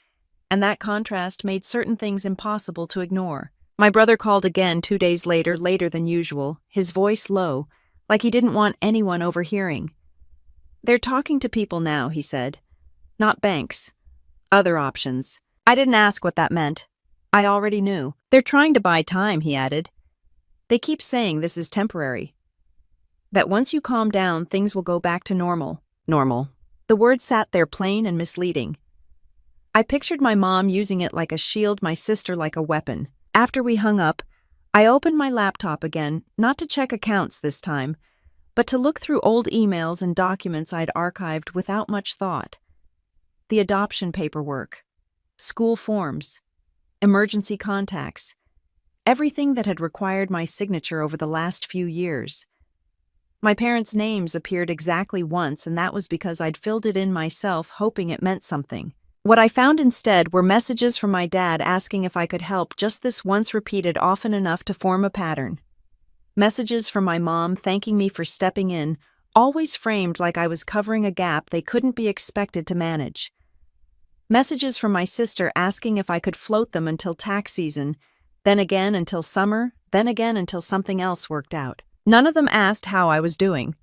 and that contrast made certain things impossible to ignore. My brother called again 2 days later than usual, his voice low, like he didn't want anyone overhearing. They're talking to people now, he said. Not banks. Other options. I didn't ask what that meant. I already knew. They're trying to buy time, he added. They keep saying this is temporary. That once you calm down, things will go back to normal. Normal. The word sat there plain and misleading. I pictured my mom using it like a shield, my sister like a weapon. After we hung up, I opened my laptop again, not to check accounts this time, but to look through old emails and documents I'd archived without much thought. The adoption paperwork, school forms, emergency contacts, everything that had required my signature over the last few years. My parents' names appeared exactly once, and that was because I'd filled it in myself, hoping it meant something. What I found instead were messages from my dad asking if I could help, just this once repeated often enough to form a pattern. Messages from my mom thanking me for stepping in, always framed like I was covering a gap they couldn't be expected to manage. Messages from my sister asking if I could float them until tax season, then again until summer, then again until something else worked out. None of them asked how I was doing.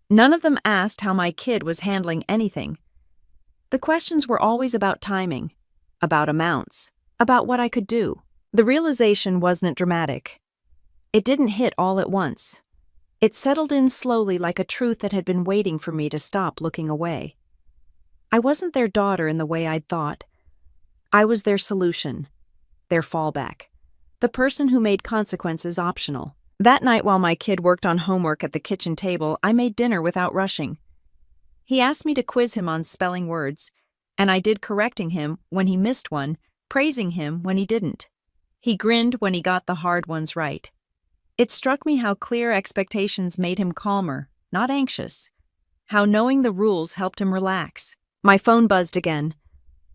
None of them asked how my kid was handling anything. The questions were always about timing, about amounts, about what I could do. The realization wasn't dramatic. It didn't hit all at once. It settled in slowly like a truth that had been waiting for me to stop looking away. I wasn't their daughter in the way I'd thought. I was their solution, their fallback, the person who made consequences optional. That night while my kid worked on homework at the kitchen table, I made dinner without rushing. He asked me to quiz him on spelling words, and I did, correcting him when he missed one, praising him when he didn't. He grinned when he got the hard ones right. It struck me how clear expectations made him calmer, not anxious. How knowing the rules helped him relax. My phone buzzed again.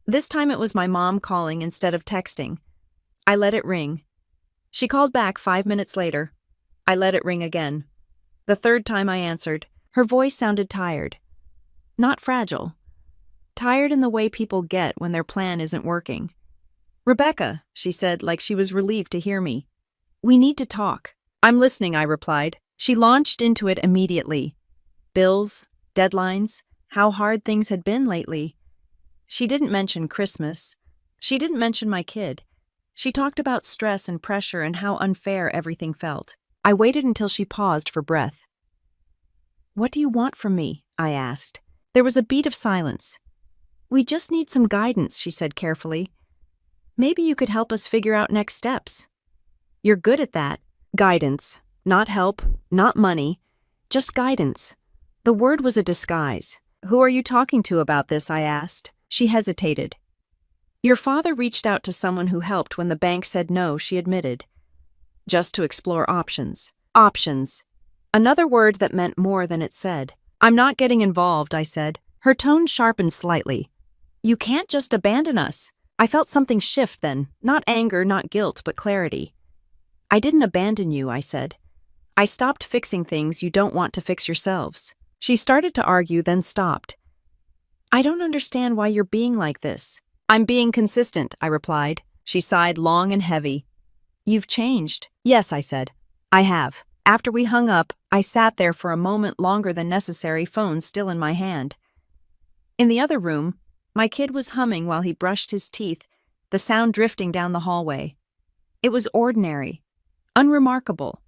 This time it was my mom calling instead of texting. I let it ring. She called back 5 minutes later. I let it ring again. The third time I answered, her voice sounded tired. Not fragile. Tired in the way people get when their plan isn't working. "Rebecca," she said, like she was relieved to hear me. "We need to talk." "I'm listening," I replied. She launched into it immediately. Bills, deadlines, how hard things had been lately. She didn't mention Christmas. She didn't mention my kid. She talked about stress and pressure and how unfair everything felt. I waited until she paused for breath. "What do you want from me?" I asked. There was a beat of silence. "We just need some guidance," she said carefully. "Maybe you could help us figure out next steps." "You're good at that." Guidance. Not help, not money. Just guidance. The word was a disguise. "Who are you talking to about this?" I asked. She hesitated. "Your father reached out to someone who helped when the bank said no," she admitted. "Just to explore options." Options. Another word that meant more than it said. "I'm not getting involved," I said. Her tone sharpened slightly. "You can't just abandon us." I felt something shift then, not anger, not guilt, but clarity. "I didn't abandon you," I said. "I stopped fixing things you don't want to fix yourselves." She started to argue, then stopped. "I don't understand why you're being like this." "I'm being consistent," I replied. She sighed long and heavy. "You've changed." "Yes," I said. "I have." After we hung up, I sat there for a moment longer than necessary, phone still in my hand. In the other room, my kid was humming while he brushed his teeth, the sound drifting down the hallway. It was ordinary, unremarkable.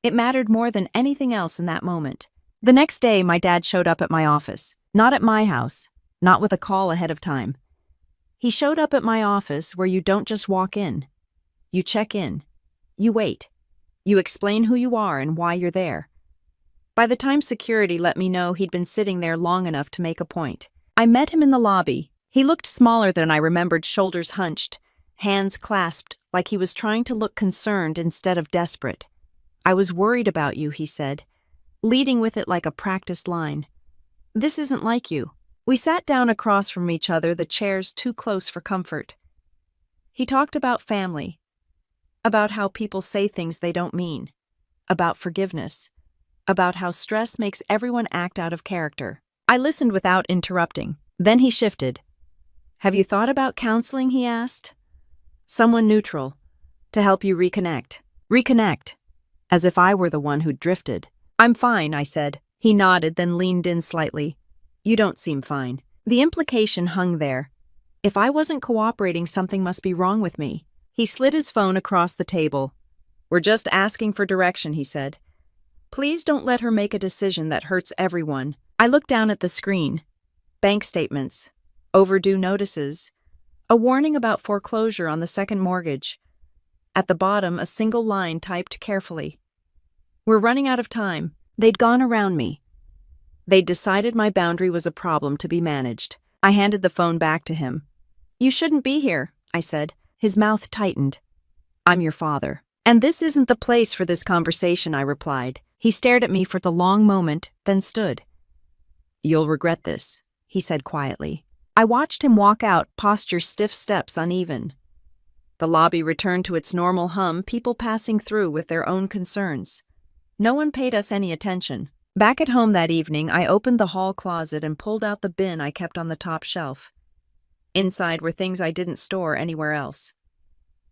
It mattered more than anything else in that moment. The next day, my dad showed up at my office. Not at my house, not with a call ahead of time. He showed up at my office where you don't just walk in. You check in. You wait. You explain who you are and why you're there. By the time security let me know he'd been sitting there long enough to make a point, I met him in the lobby. He looked smaller than I remembered, shoulders hunched, hands clasped, like he was trying to look concerned instead of desperate. "I was worried about you," he said, leading with it like a practiced line. "This isn't like you." We sat down across from each other, the chairs too close for comfort. He talked about family, about how people say things they don't mean, about forgiveness, about how stress makes everyone act out of character. I listened without interrupting. Then he shifted. "Have you thought about counseling?" he asked. "Someone neutral, to help you reconnect." Reconnect, as if I were the one who'd drifted. "I'm fine," I said. He nodded, then leaned in slightly. "You don't seem fine." The implication hung there. If I wasn't cooperating, something must be wrong with me. He slid his phone across the table. "We're just asking for direction," he said. Please don't let her make a decision that hurts everyone. I looked down at the screen. Bank statements, overdue notices, a warning about foreclosure on the second mortgage. At the bottom, a single line typed carefully. We're running out of time. They'd gone around me. They'd decided my boundary was a problem to be managed. I handed the phone back to him. You shouldn't be here, I said. His mouth tightened. I'm your father. And this isn't the place for this conversation, I replied. He stared at me for a long moment, then stood. You'll regret this, he said quietly. I watched him walk out, posture stiff, steps uneven. The lobby returned to its normal hum, people passing through with their own concerns. No one paid us any attention. Back at home that evening, I opened the hall closet and pulled out the bin I kept on the top shelf. Inside were things I didn't store anywhere else.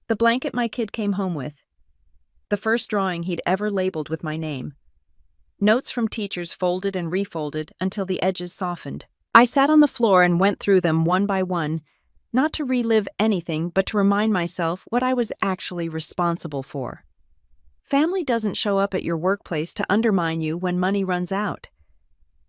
The blanket my kid came home with. The first drawing he'd ever labeled with my name. Notes from teachers folded and refolded until the edges softened. I sat on the floor and went through them one by one, not to relive anything but to remind myself what I was actually responsible for. Family doesn't show up at your workplace to undermine you when money runs out.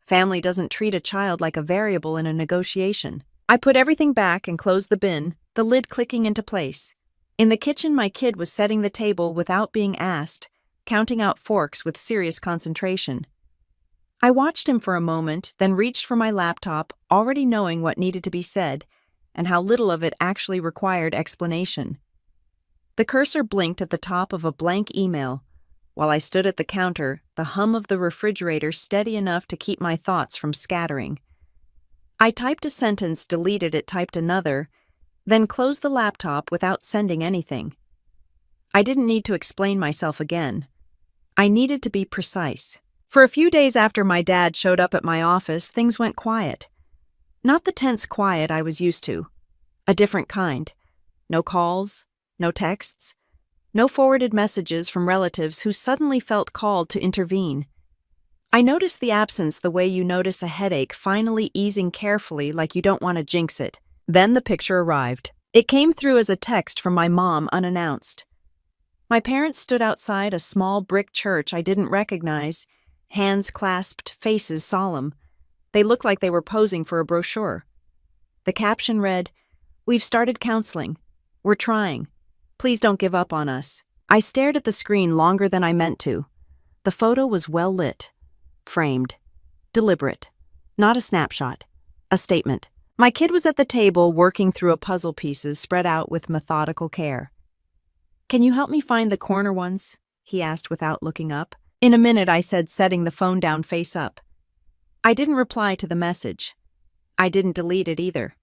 Family doesn't treat a child like a variable in a negotiation. I put everything back and closed the bin, the lid clicking into place. In the kitchen, my kid was setting the table without being asked, counting out forks with serious concentration. I watched him for a moment, then reached for my laptop, already knowing what needed to be said and how little of it actually required explanation. The cursor blinked at the top of a blank email. While I stood at the counter, the hum of the refrigerator steady enough to keep my thoughts from scattering. I typed a sentence, deleted it, typed another, then closed the laptop without sending anything. I didn't need to explain myself again. I needed to be precise. For a few days after my dad showed up at my office, things went quiet. Not the tense quiet I was used to. A different kind. No calls, no texts, no forwarded messages from relatives who suddenly felt called to intervene. I noticed the absence the way you notice a headache finally easing carefully like you don't want to jinx it. Then the picture arrived. It came through as a text from my mom unannounced. My parents stood outside a small brick church I didn't recognize, hands clasped, faces solemn. They looked like they were posing for a brochure. The caption read, "We've started counseling. We're trying. Please don't give up on us." I stared at the screen longer than I meant to. The photo was well lit, framed, deliberate, not a snapshot, a statement. My kid was at the table working through a puzzle pieces spread out with methodical care. "Can you help me find the corner ones?" he asked without looking up. In a minute, I said, setting the phone down face up. I didn't reply to the message. I didn't delete it either.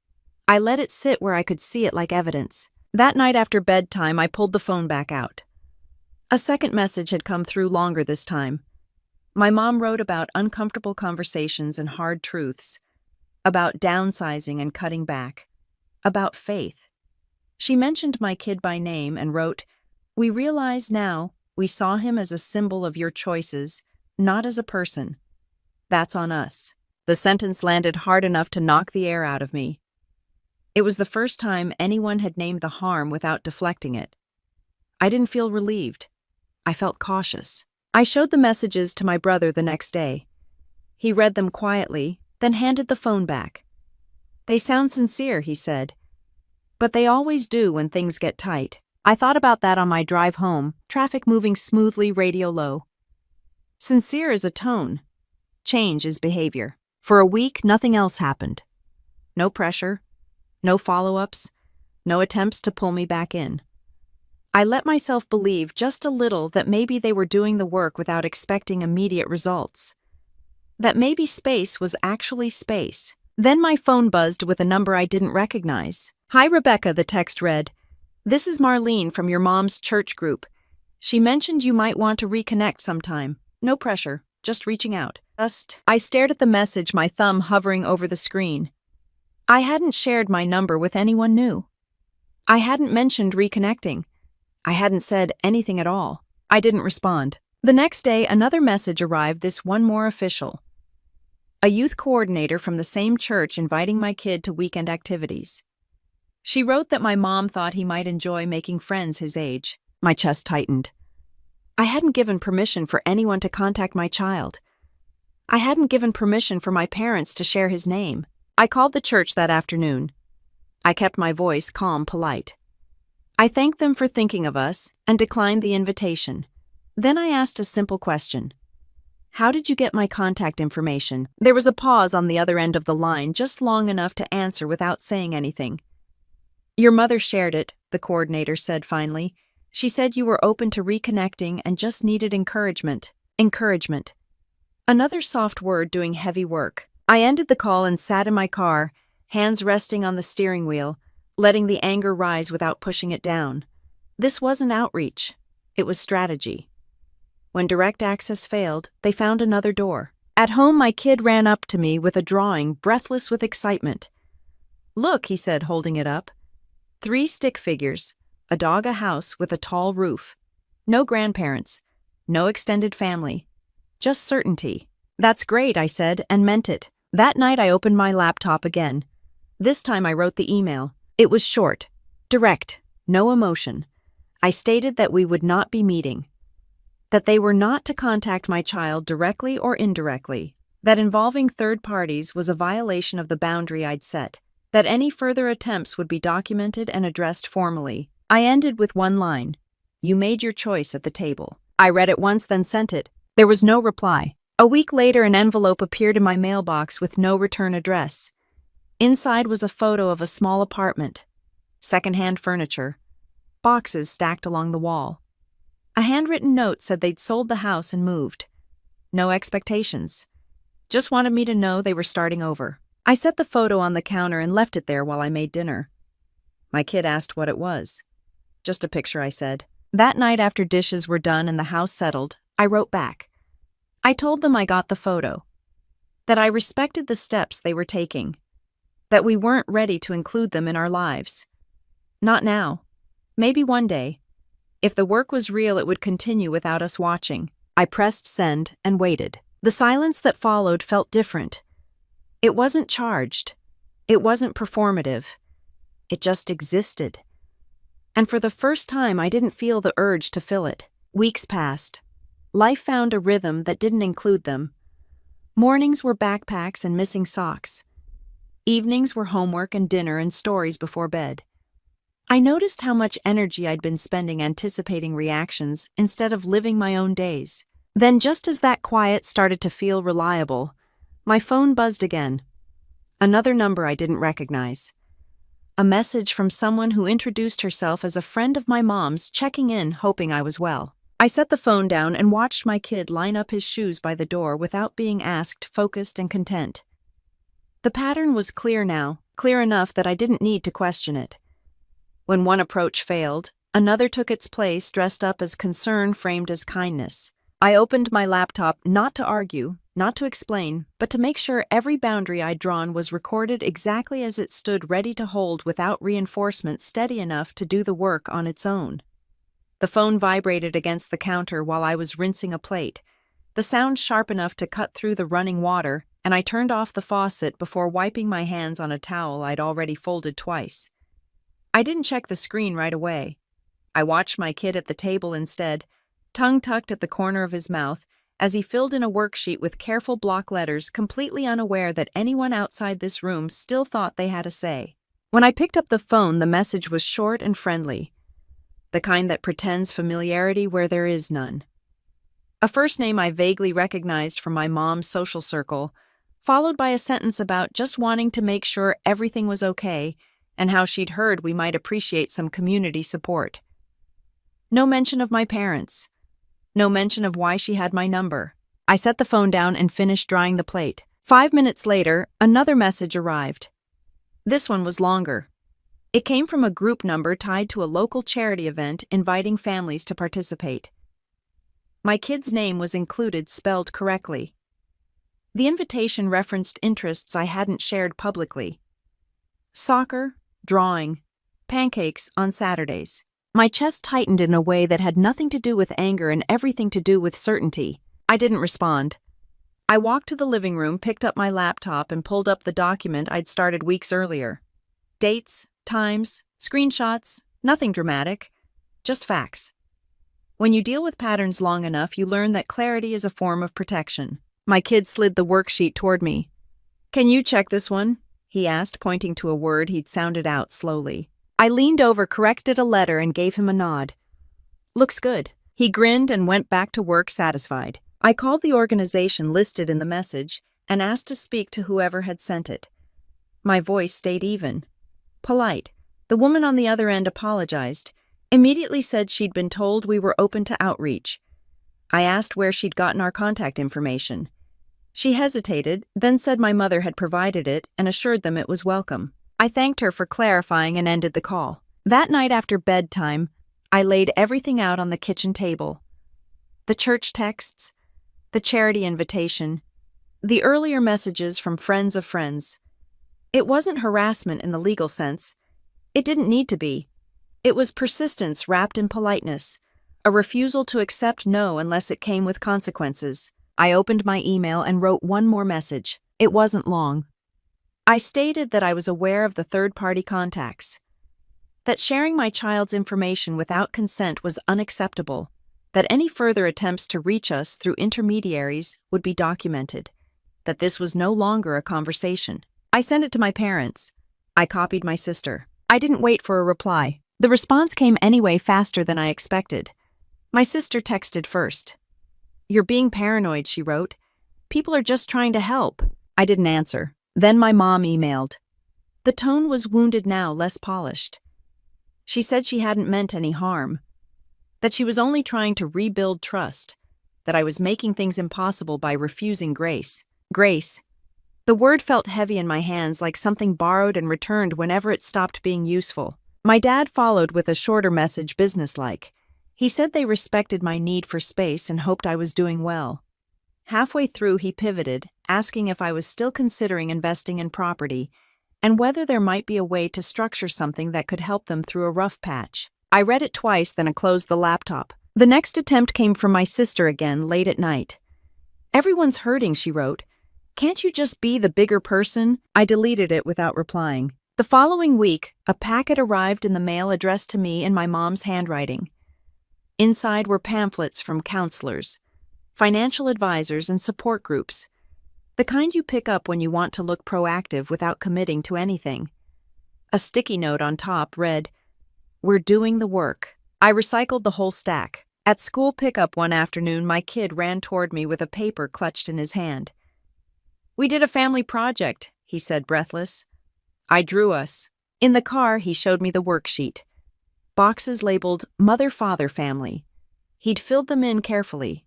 I let it sit where I could see it like evidence. That night after bedtime, I pulled the phone back out. A second message had come through, longer this time. My mom wrote about uncomfortable conversations and hard truths, about downsizing and cutting back, about faith. She mentioned my kid by name and wrote, "We realize now we saw him as a symbol of your choices, not as a person. That's on us." The sentence landed hard enough to knock the air out of me. It was the first time anyone had named the harm without deflecting it. I didn't feel relieved. I felt cautious. I showed the messages to my brother the next day. He read them quietly, then handed the phone back. "They sound sincere," he said. "But they always do when things get tight." I thought about that on my drive home, traffic moving smoothly, radio low. Sincere is a tone. Change is behavior. For a week, nothing else happened. No pressure, no follow-ups, no attempts to pull me back in. I let myself believe just a little that maybe they were doing the work without expecting immediate results. That maybe space was actually space. Then my phone buzzed with a number I didn't recognize. "Hi, Rebecca," the text read. "This is Marlene from your mom's church group. She mentioned you might want to reconnect sometime. No pressure, just reaching out." I stared at the message, my thumb hovering over the screen. I hadn't shared my number with anyone new. I hadn't mentioned reconnecting. I hadn't said anything at all. I didn't respond. The next day, another message arrived, this one more official. A youth coordinator from the same church inviting my kid to weekend activities. She wrote that my mom thought he might enjoy making friends his age. My chest tightened. I hadn't given permission for anyone to contact my child. I hadn't given permission for my parents to share his name. I called the church that afternoon. I kept my voice calm, polite. I thanked them for thinking of us and declined the invitation. Then I asked a simple question. How did you get my contact information? There was a pause on the other end of the line, just long enough to answer without saying anything. Your mother shared it, the coordinator said finally. She said you were open to reconnecting and just needed encouragement. Encouragement. Another soft word doing heavy work. I ended the call and sat in my car, hands resting on the steering wheel, letting the anger rise without pushing it down. This wasn't outreach. It was strategy. When direct access failed, they found another door. At home, my kid ran up to me with a drawing, breathless with excitement. Look, he said, holding it up. 3 stick figures, a dog, a house with a tall roof. No grandparents, no extended family, just certainty. That's great, I said, and meant it. That night I opened my laptop again. This time I wrote the email. It was short, direct, no emotion. I stated that we would not be meeting, that they were not to contact my child directly or indirectly, that involving third parties was a violation of the boundary I'd set, that any further attempts would be documented and addressed formally. I ended with one line. You made your choice at the table. I read it once, then sent it. There was no reply. A week later, an envelope appeared in my mailbox with no return address. Inside was a photo of a small apartment, secondhand furniture, boxes stacked along the wall. A handwritten note said they'd sold the house and moved. No expectations. Just wanted me to know they were starting over. I set the photo on the counter and left it there while I made dinner. My kid asked what it was. Just a picture, I said. That night after dishes were done and the house settled, I wrote back. I told them I got the photo, that I respected the steps they were taking, that we weren't ready to include them in our lives. Not now. Maybe one day. If the work was real, it would continue without us watching. I pressed send and waited. The silence that followed felt different. It wasn't charged. It wasn't performative. It just existed. And for the first time, I didn't feel the urge to fill it. Weeks passed. Life found a rhythm that didn't include them. Mornings were backpacks and missing socks. Evenings were homework and dinner and stories before bed. I noticed how much energy I'd been spending anticipating reactions instead of living my own days. Then, just as that quiet started to feel reliable, my phone buzzed again. Another number I didn't recognize. A message from someone who introduced herself as a friend of my mom's, checking in, hoping I was well. I set the phone down and watched my kid line up his shoes by the door without being asked, focused and content. The pattern was clear now, clear enough that I didn't need to question it. When one approach failed, another took its place, dressed up as concern framed as kindness. I opened my laptop not to argue, not to explain, but to make sure every boundary I'd drawn was recorded exactly as it stood ready to hold without reinforcement steady enough to do the work on its own. The phone vibrated against the counter while I was rinsing a plate, the sound sharp enough to cut through the running water, and I turned off the faucet before wiping my hands on a towel I'd already folded twice. I didn't check the screen right away. I watched my kid at the table instead, tongue tucked at the corner of his mouth, as he filled in a worksheet with careful block letters, completely unaware that anyone outside this room still thought they had a say. When I picked up the phone, the message was short and friendly, the kind that pretends familiarity where there is none. A first name I vaguely recognized from my mom's social circle, followed by a sentence about just wanting to make sure everything was okay and how she'd heard we might appreciate some community support. No mention of my parents. No mention of why she had my number. I set the phone down and finished drying the plate. 5 minutes later, another message arrived. This one was longer. It came from a group number tied to a local charity event inviting families to participate. My kid's name was included, spelled correctly. The invitation referenced interests I hadn't shared publicly. Soccer, drawing, pancakes on Saturdays. My chest tightened in a way that had nothing to do with anger and everything to do with certainty. I didn't respond. I walked to the living room, picked up my laptop, and pulled up the document I'd started weeks earlier. Dates, times, screenshots, nothing dramatic, just facts. When you deal with patterns long enough, you learn that clarity is a form of protection. My kid slid the worksheet toward me. "Can you check this one?" he asked, pointing to a word he'd sounded out slowly. I leaned over, corrected a letter, and gave him a nod. "Looks good." He grinned and went back to work satisfied. I called the organization listed in the message and asked to speak to whoever had sent it. My voice stayed even. Polite. The woman on the other end apologized, immediately said she'd been told we were open to outreach. I asked where she'd gotten our contact information. She hesitated, then said my mother had provided it and assured them it was welcome. I thanked her for clarifying and ended the call. That night after bedtime, I laid everything out on the kitchen table. The church texts, the charity invitation, the earlier messages from friends of friends. It wasn't harassment in the legal sense. It didn't need to be. It was persistence wrapped in politeness, a refusal to accept no unless it came with consequences. I opened my email and wrote one more message. It wasn't long. I stated that I was aware of the third-party contacts, that sharing my child's information without consent was unacceptable, that any further attempts to reach us through intermediaries would be documented, that this was no longer a conversation. I sent it to my parents. I copied my sister. I didn't wait for a reply. The response came anyway faster than I expected. My sister texted first. "You're being paranoid," she wrote. "People are just trying to help." I didn't answer. Then my mom emailed. The tone was wounded now, less polished. She said she hadn't meant any harm, that she was only trying to rebuild trust, that I was making things impossible by refusing grace. Grace. The word felt heavy in my hands, like something borrowed and returned whenever it stopped being useful. My dad followed with a shorter message, businesslike. He said they respected my need for space and hoped I was doing well. Halfway through, he pivoted, asking if I was still considering investing in property and whether there might be a way to structure something that could help them through a rough patch. I read it twice, then I closed the laptop. The next attempt came from my sister again, late at night. "Everyone's hurting," she wrote. "Can't you just be the bigger person?" I deleted it without replying. The following week, a packet arrived in the mail addressed to me in my mom's handwriting. Inside were pamphlets from counselors, financial advisors, and support groups. The kind you pick up when you want to look proactive without committing to anything. A sticky note on top read, "We're doing the work." I recycled the whole stack. At school pickup one afternoon, my kid ran toward me with a paper clutched in his hand. "We did a family project," he said, breathless. I drew us. In the car, he showed me the worksheet. Boxes labeled Mother, Father, Family. He'd filled them in carefully.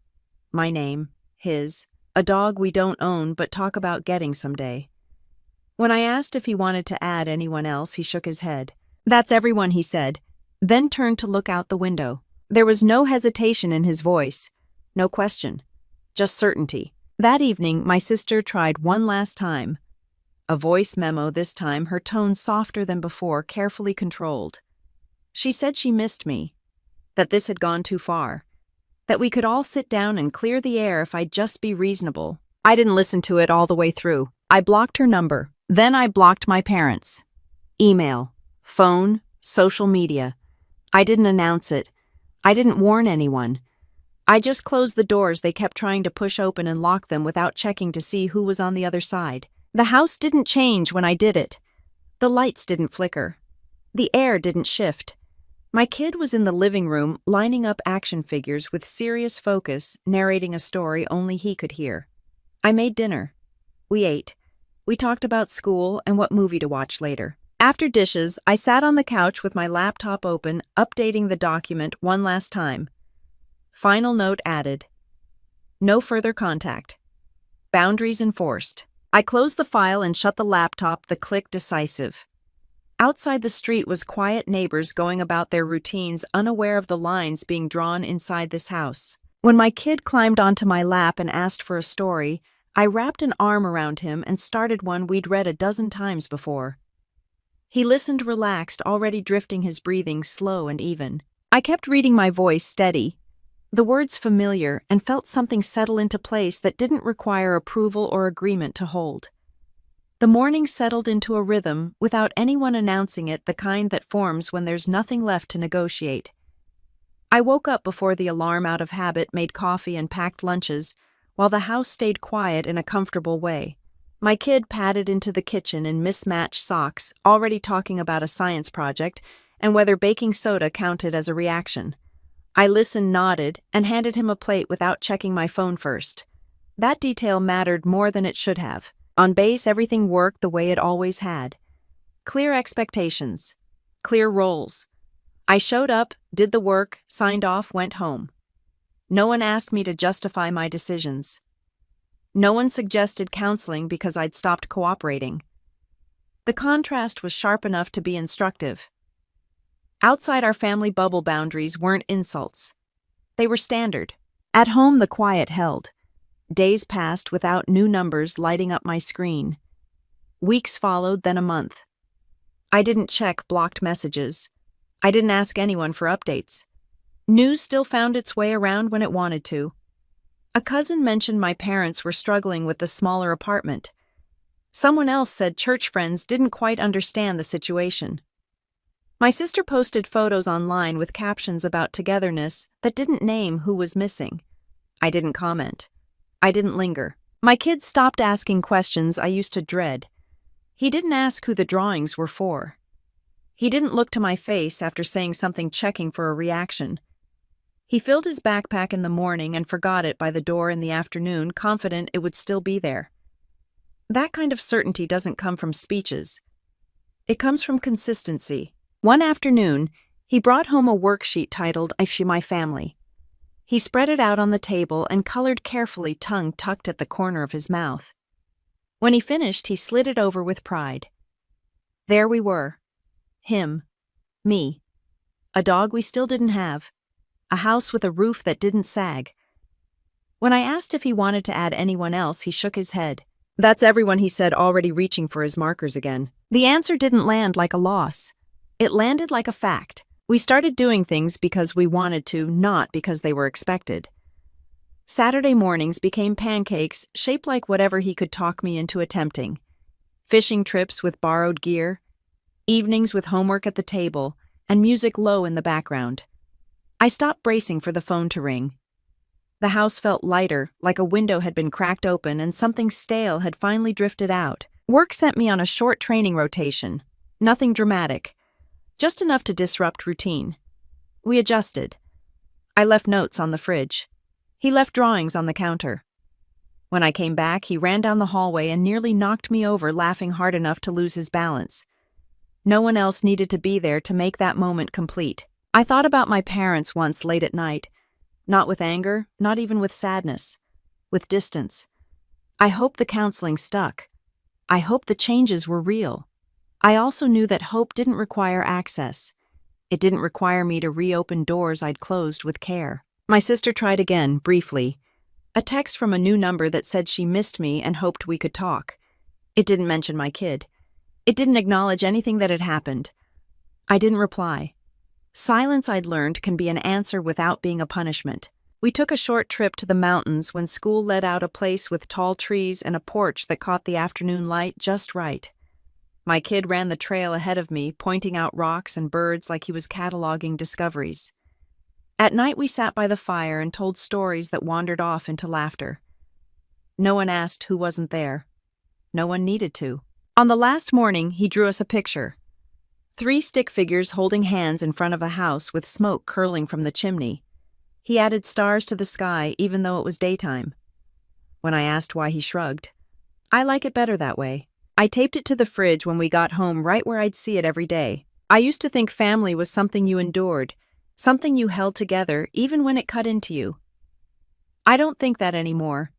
My name, his, a dog we don't own but talk about getting someday. When I asked if he wanted to add anyone else, he shook his head. "That's everyone," he said, then turned to look out the window. There was no hesitation in his voice, no question, just certainty. That evening, my sister tried one last time. A voice memo this time, her tone softer than before, carefully controlled. She said she missed me, that this had gone too far, that we could all sit down and clear the air if I'd just be reasonable. I didn't listen to it all the way through. I blocked her number. Then I blocked my parents. Email, phone, social media. I didn't announce it. I didn't warn anyone. I just closed the doors they kept trying to push open and locked them without checking to see who was on the other side. The house didn't change when I did it. The lights didn't flicker. The air didn't shift. My kid was in the living room, lining up action figures with serious focus, narrating a story only he could hear. I made dinner. We ate. We talked about school and what movie to watch later. After dishes, I sat on the couch with my laptop open, updating the document one last time. Final note added. No further contact. Boundaries enforced. I closed the file and shut the laptop, the click decisive. Outside the street was quiet neighbors going about their routines, unaware of the lines being drawn inside this house. When my kid climbed onto my lap and asked for a story, I wrapped an arm around him and started one we'd read a dozen times before. He listened relaxed, already drifting his breathing slow and even. I kept reading, my voice steady, the words familiar, and felt something settle into place that didn't require approval or agreement to hold. The morning settled into a rhythm without anyone announcing it, the kind that forms when there's nothing left to negotiate. I woke up before the alarm out of habit, made coffee and packed lunches, while the house stayed quiet in a comfortable way. My kid padded into the kitchen in mismatched socks, already talking about a science project and whether baking soda counted as a reaction. I listened, nodded, and handed him a plate without checking my phone first. That detail mattered more than it should have. On base, everything worked the way it always had. Clear expectations. Clear roles. I showed up, did the work, signed off, went home. No one asked me to justify my decisions. No one suggested counseling because I'd stopped cooperating. The contrast was sharp enough to be instructive. Outside our family bubble, boundaries weren't insults. They were standard. At home, the quiet held. Days passed without new numbers lighting up my screen. Weeks followed, then a month. I didn't check blocked messages. I didn't ask anyone for updates. News still found its way around when it wanted to. A cousin mentioned my parents were struggling with the smaller apartment. Someone else said church friends didn't quite understand the situation. My sister posted photos online with captions about togetherness that didn't name who was missing. I didn't comment. I didn't linger. My kid stopped asking questions I used to dread. He didn't ask who the drawings were for. He didn't look to my face after saying something, checking for a reaction. He filled his backpack in the morning and forgot it by the door in the afternoon, confident it would still be there. That kind of certainty doesn't come from speeches. It comes from consistency. One afternoon, he brought home a worksheet titled "I See My Family." He spread it out on the table and colored carefully, tongue tucked at the corner of his mouth. When he finished, he slid it over with pride. There we were. Him. Me. A dog we still didn't have. A house with a roof that didn't sag. When I asked if he wanted to add anyone else, he shook his head. That's everyone, he said, already reaching for his markers again. The answer didn't land like a loss. It landed like a fact. We started doing things because we wanted to, not because they were expected. Saturday mornings became pancakes shaped like whatever he could talk me into attempting. Fishing trips with borrowed gear. Evenings with homework at the table and music low in the background. I stopped bracing for the phone to ring. The house felt lighter, like a window had been cracked open and something stale had finally drifted out. Work sent me on a short training rotation. Nothing dramatic. Just enough to disrupt routine. We adjusted. I left notes on the fridge. He left drawings on the counter. When I came back, he ran down the hallway and nearly knocked me over, laughing hard enough to lose his balance. No one else needed to be there to make that moment complete. I thought about my parents once late at night. Not with anger, not even with sadness. With distance. I hoped the counseling stuck. I hoped the changes were real. I also knew that hope didn't require access. It didn't require me to reopen doors I'd closed with care. My sister tried again, briefly. A text from a new number that said she missed me and hoped we could talk. It didn't mention my kid. It didn't acknowledge anything that had happened. I didn't reply. Silence, I'd learned, can be an answer without being a punishment. We took a short trip to the mountains when school led out a place with tall trees and a porch that caught the afternoon light just right. My kid ran the trail ahead of me, pointing out rocks and birds like he was cataloging discoveries. At night, we sat by the fire and told stories that wandered off into laughter. No one asked who wasn't there. No one needed to. On the last morning, he drew us a picture. 3 stick figures holding hands in front of a house with smoke curling from the chimney. He added stars to the sky even though it was daytime. When I asked why, he shrugged. I like it better that way. I taped it to the fridge when we got home, right where I'd see it every day. I used to think family was something you endured, something you held together even when it cut into you. I don't think that anymore.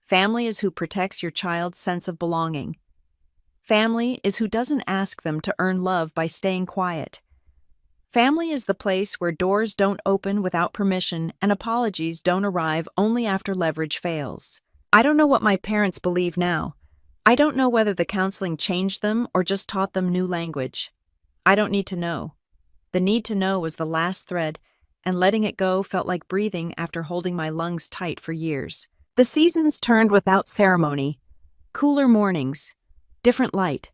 Family is who protects your child's sense of belonging. Family is who doesn't ask them to earn love by staying quiet. Family is the place where doors don't open without permission and apologies don't arrive only after leverage fails. I don't know what my parents believe now. I don't know whether the counseling changed them or just taught them new language. I don't need to know. The need to know was the last thread, and letting it go felt like breathing after holding my lungs tight for years. The seasons turned without ceremony. Cooler mornings. Different light.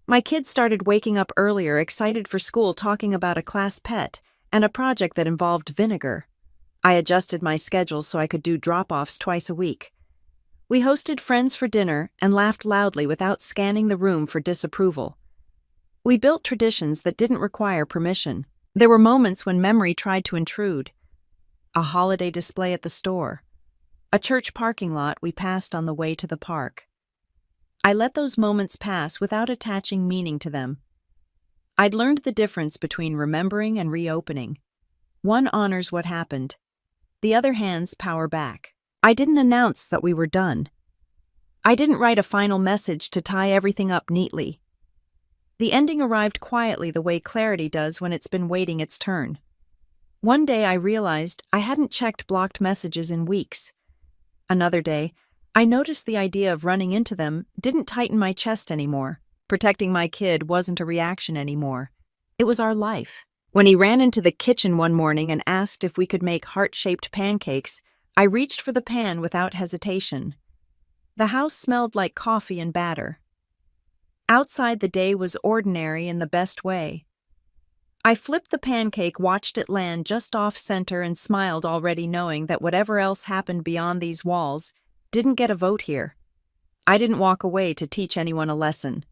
My kids started waking up earlier, excited for school, talking about a class pet, and a project that involved vinegar. I adjusted my schedule so I could do drop-offs twice a week. We hosted friends for dinner and laughed loudly without scanning the room for disapproval. We built traditions that didn't require permission. There were moments when memory tried to intrude. A holiday display at the store. A church parking lot we passed on the way to the park. I let those moments pass without attaching meaning to them. I'd learned the difference between remembering and reopening. One honors what happened. The other hands power back. I didn't announce that we were done. I didn't write a final message to tie everything up neatly. The ending arrived quietly the way clarity does when it's been waiting its turn. One day I realized I hadn't checked blocked messages in weeks. Another day, I noticed the idea of running into them didn't tighten my chest anymore. Protecting my kid wasn't a reaction anymore. It was our life. When he ran into the kitchen one morning and asked if we could make heart-shaped pancakes, I reached for the pan without hesitation. The house smelled like coffee and batter. Outside, the day was ordinary in the best way. I flipped the pancake, watched it land just off-center, and smiled, already knowing that whatever else happened beyond these walls didn't get a vote here. I didn't walk away to teach anyone a lesson.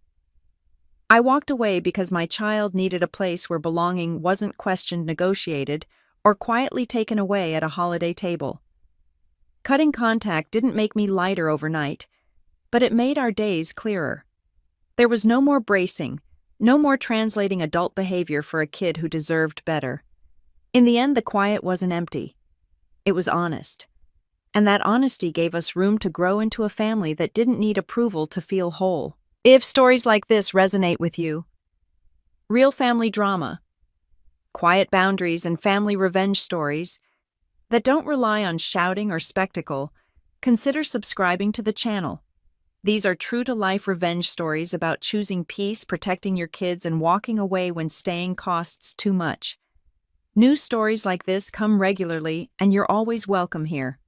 I walked away because my child needed a place where belonging wasn't questioned, negotiated, or quietly taken away at a holiday table. Cutting contact didn't make me lighter overnight, but it made our days clearer. There was no more bracing, no more translating adult behavior for a kid who deserved better. In the end, the quiet wasn't empty. It was honest. And that honesty gave us room to grow into a family that didn't need approval to feel whole. If stories like this resonate with you, real family drama, quiet boundaries, and family revenge stories that don't rely on shouting or spectacle, consider subscribing to the channel. These are true-to-life revenge stories about choosing peace, protecting your kids, and walking away when staying costs too much. New stories like this come regularly, and you're always welcome here.